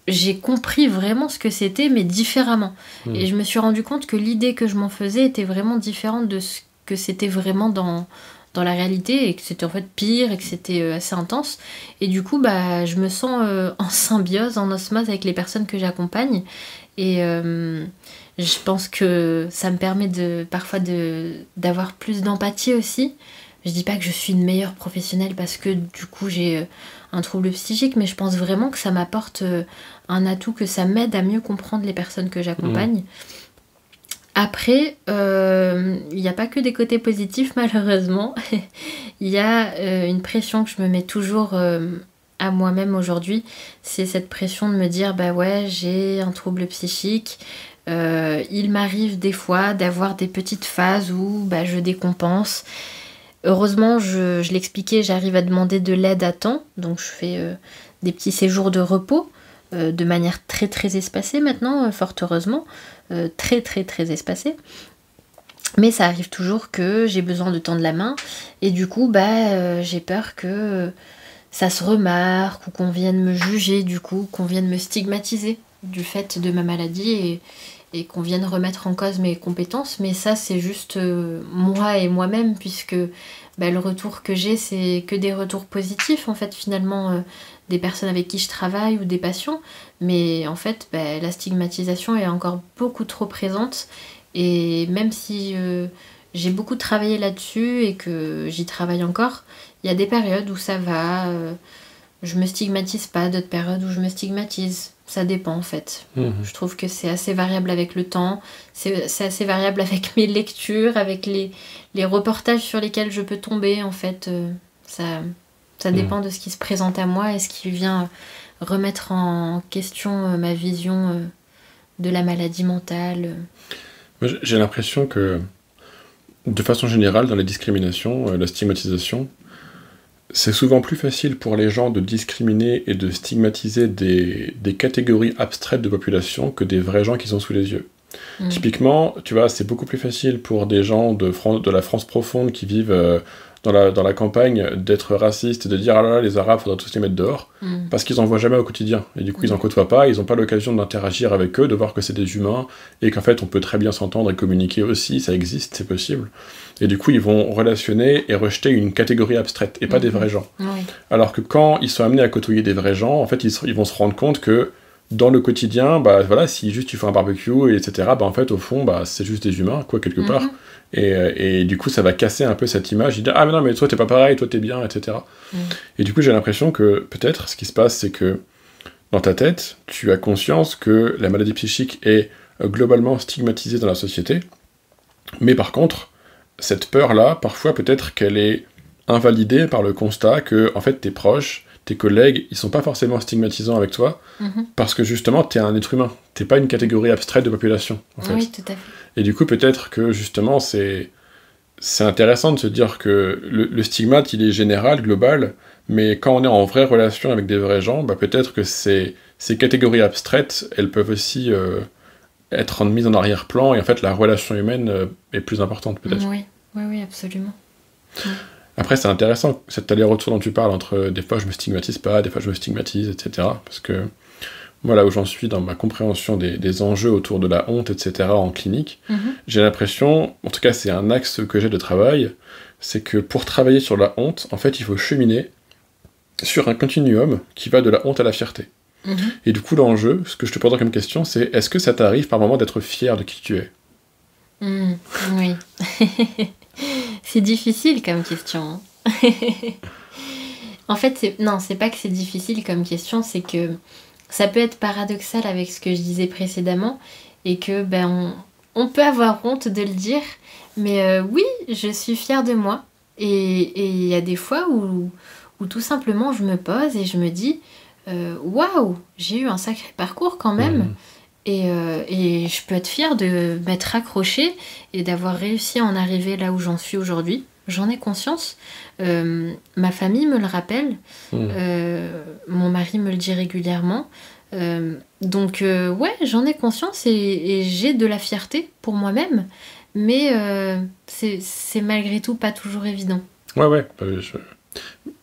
j'ai compris vraiment ce que c'était, mais différemment. Et je me suis rendu compte que l'idée que je m'en faisais était vraiment différente de ce que c'était vraiment dans la réalité, et que c'était en fait pire, et que c'était assez intense. Et du coup, je me sens en symbiose, en osmose avec les personnes que j'accompagne. Et je pense que ça me permet parfois d'avoir plus d'empathie aussi. Je dis pas que je suis une meilleure professionnelle parce que du coup j'ai un trouble psychique, mais je pense vraiment que ça m'apporte un atout, que ça m'aide à mieux comprendre les personnes que j'accompagne. Après, il n'y a pas que des côtés positifs malheureusement. Il y a une pression que je me mets toujours à moi-même aujourd'hui. C'est cette pression de me dire, ouais, j'ai un trouble psychique. Il m'arrive des fois d'avoir des petites phases où je décompense. Heureusement, je l'expliquais, j'arrive à demander de l'aide à temps. Donc je fais des petits séjours de repos de manière très très espacée maintenant, fort heureusement. Très très très espacée. Mais ça arrive toujours que j'ai besoin de tendre la main. Et du coup, j'ai peur que ça se remarque ou qu'on vienne me juger, du coup, qu'on vienne me stigmatiser du fait de ma maladie et qu'on vienne remettre en cause mes compétences. Mais ça, c'est juste moi et moi-même, puisque le retour que j'ai, c'est que des retours positifs, en fait, finalement, des personnes avec qui je travaille ou des patients. Mais en fait, la stigmatisation est encore beaucoup trop présente. Et même si j'ai beaucoup travaillé là-dessus et que j'y travaille encore, il y a des périodes où ça va, je me stigmatise pas, d'autres périodes où je me stigmatise. Ça dépend en fait. Je trouve que c'est assez variable avec le temps, c'est assez variable avec mes lectures, avec les reportages sur lesquels je peux tomber en fait. Ça dépend de ce qui se présente à moi et ce qui vient remettre en question ma vision de la maladie mentale. Moi, j'ai l'impression que, de façon générale, dans la discrimination, la stigmatisation, c'est souvent plus facile pour les gens de discriminer et de stigmatiser des catégories abstraites de population que des vrais gens qui sont sous les yeux. Typiquement, tu vois, c'est beaucoup plus facile pour des gens de la France profonde qui vivent dans la campagne d'être racistes et de dire « Ah là là, les Arabes, faudra tous les mettre dehors », parce qu'ils en voient jamais au quotidien. Et du coup, ils en côtoient pas, ils n'ont pas l'occasion d'interagir avec eux, de voir que c'est des humains, et qu'en fait, on peut très bien s'entendre et communiquer aussi, ça existe, c'est possible. Et du coup, ils vont relationner et rejeter une catégorie abstraite, et pas des vrais gens. Alors que quand ils sont amenés à côtoyer des vrais gens, en fait, ils vont se rendre compte que dans le quotidien, voilà, si juste tu fais un barbecue, etc., en fait, au fond, c'est juste des humains, quoi, quelque part. Et du coup, ça va casser un peu cette image. Il dit « Ah, mais non, mais toi, t'es pas pareil, toi, t'es bien, etc. » Et du coup, j'ai l'impression que, peut-être, ce qui se passe, c'est que, dans ta tête, tu as conscience que la maladie psychique est globalement stigmatisée dans la société, mais par contre, cette peur-là, parfois, peut-être qu'elle est invalidée par le constat que, en fait, tes proches, tes collègues, ils sont pas forcément stigmatisants avec toi, parce que justement, t'es un être humain. T'es pas une catégorie abstraite de population, en fait. Oui, tout à fait. Et du coup, peut-être que, justement, c'est intéressant de se dire que le stigmate, il est général, global, mais quand on est en vraie relation avec des vrais gens, peut-être que ces catégories abstraites, elles peuvent aussi être mises en arrière-plan, et en fait, la relation humaine est plus importante, peut-être. Oui, absolument. Après, c'est intéressant, cet aller-retour dont tu parles, entre des fois je me stigmatise pas, des fois je me stigmatise, etc. Parce que moi, là où j'en suis dans ma compréhension des enjeux autour de la honte, etc. en clinique, j'ai l'impression, en tout cas c'est un axe que j'ai de travail, c'est que pour travailler sur la honte, en fait, il faut cheminer sur un continuum qui va de la honte à la fierté. Et du coup, l'enjeu, ce que je te poserai comme question, c'est est-ce que ça t'arrive par moment d'être fier de qui tu es ? Oui. C'est difficile comme question. En fait, c'est pas que c'est difficile comme question, c'est que ça peut être paradoxal avec ce que je disais précédemment, et que on peut avoir honte de le dire, mais oui, je suis fière de moi. Et il y a des fois où tout simplement je me pose et je me dis waouh, j'ai eu un sacré parcours quand même. Et je peux être fière de m'être accrochée et d'avoir réussi à en arriver là où j'en suis aujourd'hui. J'en ai conscience. Ma famille me le rappelle. Mon mari me le dit régulièrement. Donc ouais, j'en ai conscience et j'ai de la fierté pour moi-même. Mais c'est malgré tout pas toujours évident. Ouais.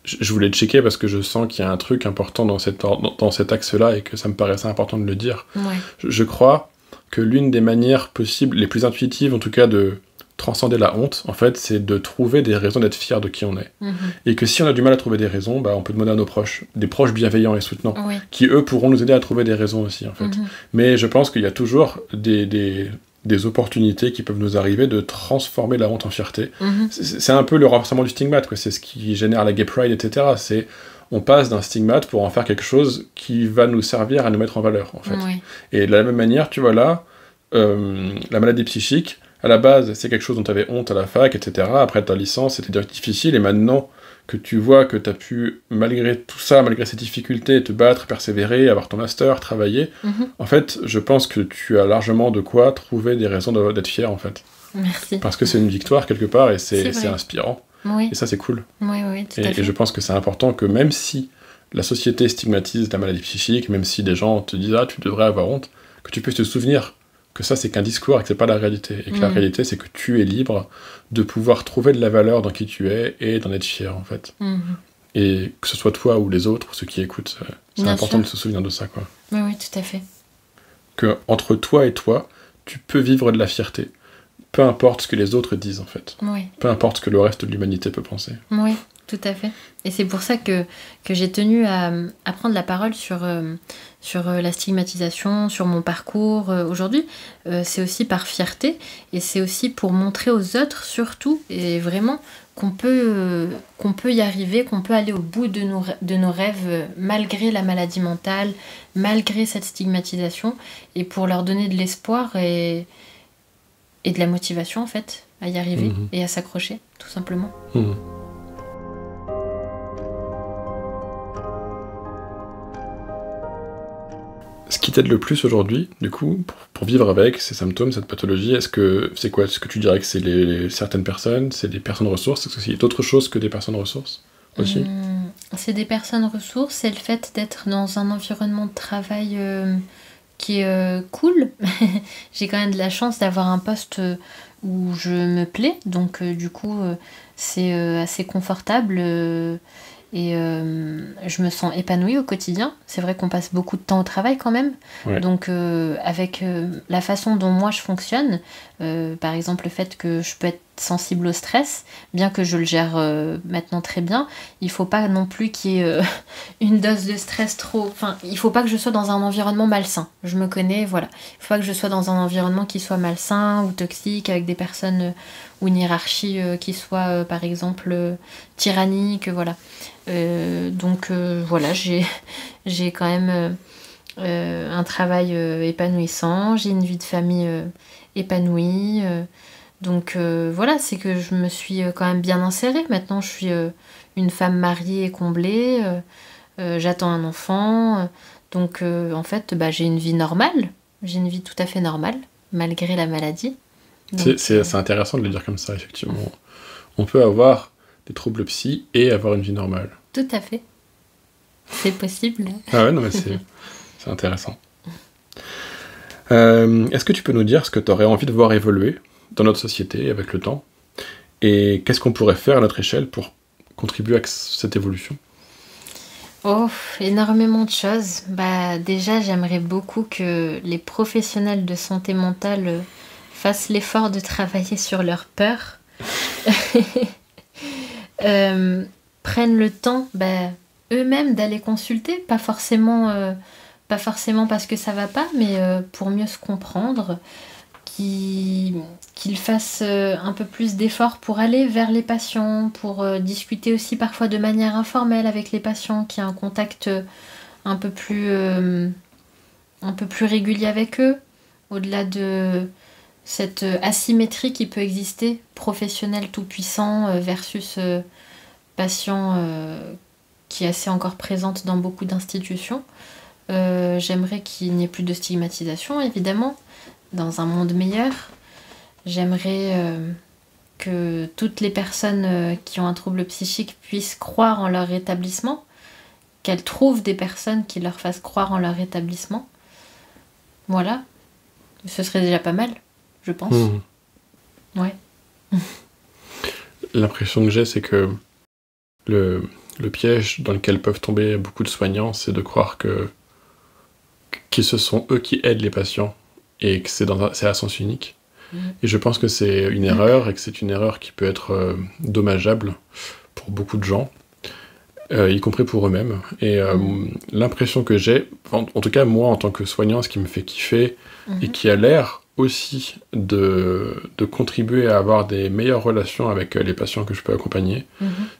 Je voulais checker parce que je sens qu'il y a un truc important dans cet axe-là et que ça me paraissait important de le dire. Ouais. Je crois que l'une des manières possibles, les plus intuitives en tout cas, de transcender la honte, en fait, c'est de trouver des raisons d'être fier de qui on est. Et que si on a du mal à trouver des raisons, on peut demander à nos proches, des proches bienveillants et soutenants, qui eux pourront nous aider à trouver des raisons aussi, en fait. Mais je pense qu'il y a toujours des opportunités qui peuvent nous arriver de transformer la honte en fierté. C'est un peu le renversement du stigmate, quoi. C'est ce qui génère la gay pride, etc. On passe d'un stigmate pour en faire quelque chose qui va nous servir à nous mettre en valeur, en fait. Et de la même manière, tu vois là, la maladie psychique, à la base, c'est quelque chose dont tu avais honte à la fac, etc. Après ta licence, c'était difficile, et maintenant que tu vois que tu as pu, malgré tout ça, malgré ces difficultés, te battre, persévérer, avoir ton master, travailler, en fait, je pense que tu as largement de quoi trouver des raisons d'être fier, en fait. Merci. Parce que c'est une victoire, quelque part, et c'est inspirant. Et ça, c'est cool. Oui, tout à fait. Et je pense que c'est important que même si la société stigmatise la maladie psychique, même si des gens te disent « Ah, tu devrais avoir honte », que tu puisses te souvenir que ça, c'est qu'un discours et que c'est pas la réalité. Et que la réalité, c'est que tu es libre de pouvoir trouver de la valeur dans qui tu es et d'en être fier, en fait. Et que ce soit toi ou les autres, ou ceux qui écoutent, c'est important de se souvenir de ça, quoi. Oui, tout à fait. Que entre toi et toi, tu peux vivre de la fierté. Peu importe ce que les autres disent, en fait. Peu importe ce que le reste de l'humanité peut penser. Oui, tout à fait. Et c'est pour ça que j'ai tenu à prendre la parole sur la stigmatisation, sur mon parcours aujourd'hui. C'est aussi par fierté et c'est aussi pour montrer aux autres surtout et vraiment qu'on peut y arriver, qu'on peut aller au bout de nos rêves malgré la maladie mentale, malgré cette stigmatisation et pour leur donner de l'espoir et de la motivation en fait à y arriver et à s'accrocher tout simplement. Ce qui t'aide le plus aujourd'hui, du coup, pour vivre avec ces symptômes, cette pathologie, c'est quoi? Est-ce que tu dirais que c'est certaines personnes, c'est des personnes ressources? Est-ce que c'est d'autres choses que des personnes ressources aussi? C'est des personnes ressources, c'est le fait d'être dans un environnement de travail qui est cool. J'ai quand même de la chance d'avoir un poste où je me plais, donc du coup c'est assez confortable. Et je me sens épanouie au quotidien. C'est vrai qu'on passe beaucoup de temps au travail quand même. Donc avec la façon dont moi je fonctionne, par exemple le fait que je peux être sensible au stress, bien que je le gère maintenant très bien, il faut pas non plus qu'il y ait une dose de stress trop... Enfin, il faut pas que je sois dans un environnement malsain. Je me connais, voilà. Il faut pas que je sois dans un environnement qui soit malsain ou toxique, avec des personnes ou une hiérarchie qui soit par exemple tyrannique, voilà. Donc voilà, j'ai quand même un travail épanouissant, j'ai une vie de famille épanouie, donc voilà, c'est que je me suis quand même bien insérée. Maintenant je suis une femme mariée et comblée, j'attends un enfant, donc en fait j'ai une vie normale, j'ai une vie tout à fait normale malgré la maladie. C'est intéressant de le dire comme ça, effectivement. On peut avoir des troubles psy et avoir une vie normale. Tout à fait. C'est possible. Ah ouais, non, mais c'est intéressant. Est-ce que tu peux nous dire ce que tu aurais envie de voir évoluer dans notre société avec le temps? Et qu'est-ce qu'on pourrait faire à notre échelle pour contribuer à cette évolution? Oh, énormément de choses. Déjà, j'aimerais beaucoup que les professionnels de santé mentale fassent l'effort de travailler sur leur peur. Prennent le temps eux-mêmes d'aller consulter, pas forcément parce que ça va pas, mais pour mieux se comprendre, qu'ils fassent un peu plus d'efforts pour aller vers les patients, pour discuter aussi parfois de manière informelle avec les patients, qu'il y ait un contact un peu plus régulier avec eux. au-delà de cette asymétrie qui peut exister, professionnel tout-puissant versus patient qui est assez encore présente dans beaucoup d'institutions. J'aimerais qu'il n'y ait plus de stigmatisation, évidemment, dans un monde meilleur. J'aimerais que toutes les personnes qui ont un trouble psychique puissent croire en leur rétablissement, qu'elles trouvent des personnes qui leur fassent croire en leur rétablissement. Voilà. Ce serait déjà pas mal, je pense. Ouais. L'impression que j'ai, c'est que le piège dans lequel peuvent tomber beaucoup de soignants, c'est de croire que ce sont eux qui aident les patients et que c'est à sens unique. Et je pense que c'est une erreur et que c'est une erreur qui peut être dommageable pour beaucoup de gens, y compris pour eux-mêmes. Et l'impression que j'ai, en tout cas moi en tant que soignant, ce qui me fait kiffer et qui a l'air aussi de contribuer à avoir des meilleures relations avec les patients que je peux accompagner,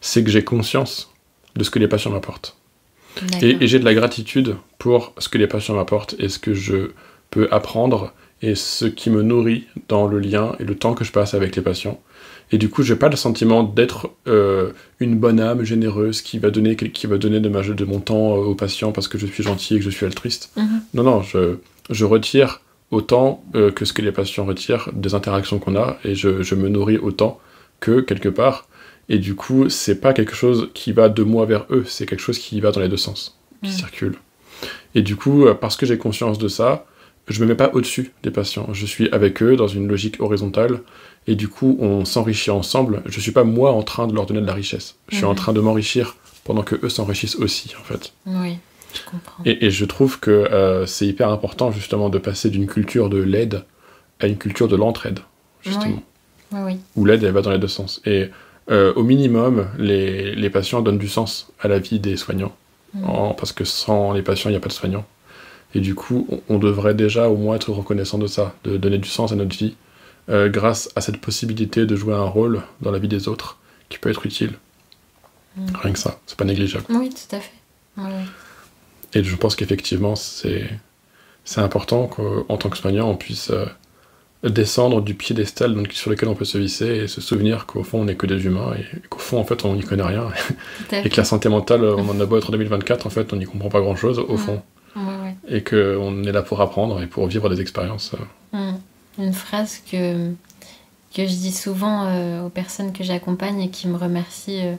c'est que j'ai conscience de ce que les patients m'apportent. Et j'ai de la gratitude pour ce que les patients m'apportent et ce que je peux apprendre et ce qui me nourrit dans le lien et le temps que je passe avec les patients. Et du coup, j'ai pas le sentiment d'être une bonne âme généreuse qui va donner de mon temps aux patients parce que je suis gentil et que je suis altruiste. Non, je retire autant que ce que les patients retirent des interactions qu'on a, et je me nourris autant que quelque part. Et du coup, c'est pas quelque chose qui va de moi vers eux, c'est quelque chose qui va dans les deux sens, qui circule. Et du coup, parce que j'ai conscience de ça, je me mets pas au-dessus des patients. Je suis avec eux dans une logique horizontale, et du coup, on s'enrichit ensemble. Je suis pas moi en train de leur donner de la richesse. Je suis en train de m'enrichir pendant que eux s'enrichissent aussi, en fait. Oui, je comprends. Et je trouve que c'est hyper important, justement, de passer d'une culture de l'aide à une culture de l'entraide, justement. Oui. Où l'aide, elle va dans les deux sens. Et au minimum, les patients donnent du sens à la vie des soignants. Parce que sans les patients, il n'y a pas de soignants. Et du coup, on devrait déjà au moins être reconnaissant de ça, de donner du sens à notre vie, grâce à cette possibilité de jouer un rôle dans la vie des autres, qui peut être utile. Rien que ça, c'est pas négligeable. Oui, tout à fait. Oui. Et je pense qu'effectivement, c'est important qu'en tant que soignant, on puisse descendre du piédestal sur lequel on peut se visser et se souvenir qu'au fond, on n'est que des humains et qu'au fond, en fait, on n'y connaît rien. Et que la santé mentale, on en a beau être en 2024, en fait, on n'y comprend pas grand-chose, au fond. Et qu'on est là pour apprendre et pour vivre des expériences. Une phrase que je dis souvent aux personnes que j'accompagne et qui me remercient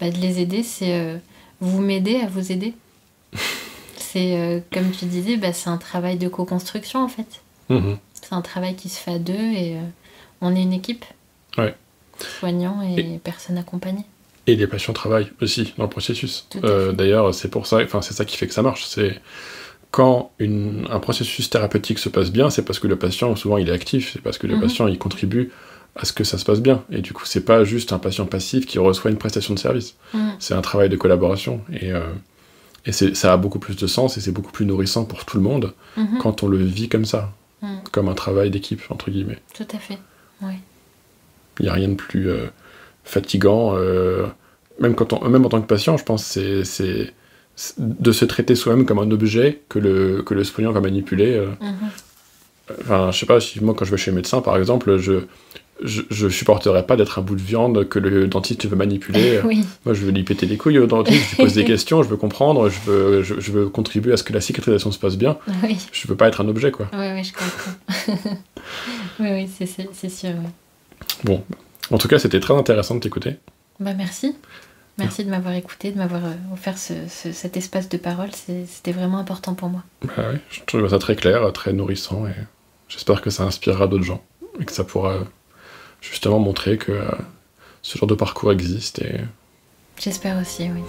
de les aider, c'est vous m'aidez à vous aider. C'est, comme tu disais, c'est un travail de co-construction, en fait. C'est un travail qui se fait à deux et on est une équipe. Ouais. Soignants et personnes accompagnées. Et les patients travaillent aussi dans le processus. D'ailleurs, c'est pour ça, c'est ça qui fait que ça marche. C'est quand un processus thérapeutique se passe bien, c'est parce que le patient, souvent, il est actif. C'est parce que le patient, il contribue à ce que ça se passe bien. Et du coup, c'est pas juste un patient passif qui reçoit une prestation de service. C'est un travail de collaboration. Et ça a beaucoup plus de sens et c'est beaucoup plus nourrissant pour tout le monde quand on le vit comme ça. Comme un travail d'équipe, entre guillemets. Tout à fait, oui. Il n'y a rien de plus fatigant, même en tant que patient, je pense, c'est de se traiter soi-même comme un objet que le soignant va manipuler. Je sais pas, moi quand je vais chez le médecin, par exemple, je supporterais pas d'être un bout de viande que le dentiste veut manipuler. Moi, je veux lui péter les couilles au dentiste, je lui pose des questions, je veux comprendre, je veux contribuer à ce que la cicatrisation se passe bien. Je veux pas être un objet, quoi. Oui, je comprends. oui, c'est sûr, oui. Bon, en tout cas, c'était très intéressant de t'écouter. Merci. Merci de m'avoir écouté, de m'avoir offert cet espace de parole. C'était vraiment important pour moi. Oui, je trouve ça très clair, très nourrissant, et j'espère que ça inspirera d'autres gens, et que ça pourra justement montrer que ce genre de parcours existe. Et... J'espère aussi, oui.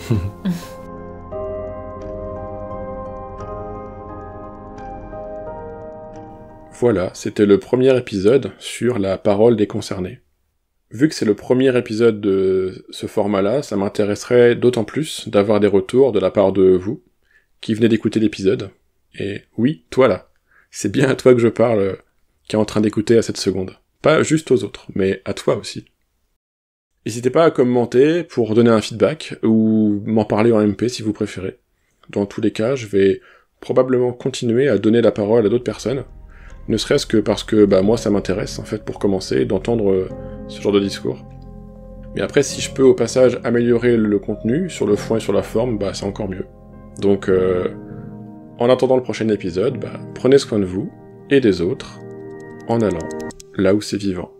Voilà, c'était le premier épisode sur la parole des concernés. Vu que c'est le premier épisode de ce format-là, ça m'intéresserait d'autant plus d'avoir des retours de la part de vous, qui venez d'écouter l'épisode. Et oui, toi là, c'est bien à toi que je parle, qui est en train d'écouter à cette seconde. Pas juste aux autres, mais à toi aussi. N'hésitez pas à commenter pour donner un feedback, ou m'en parler en MP si vous préférez. Dans tous les cas, je vais probablement continuer à donner la parole à d'autres personnes, ne serait-ce que parce que moi ça m'intéresse en fait pour commencer d'entendre ce genre de discours. Mais après, si je peux au passage améliorer le contenu, sur le fond et sur la forme, c'est encore mieux. Donc, en attendant le prochain épisode, prenez soin de vous et des autres, en allant là où c'est vivant.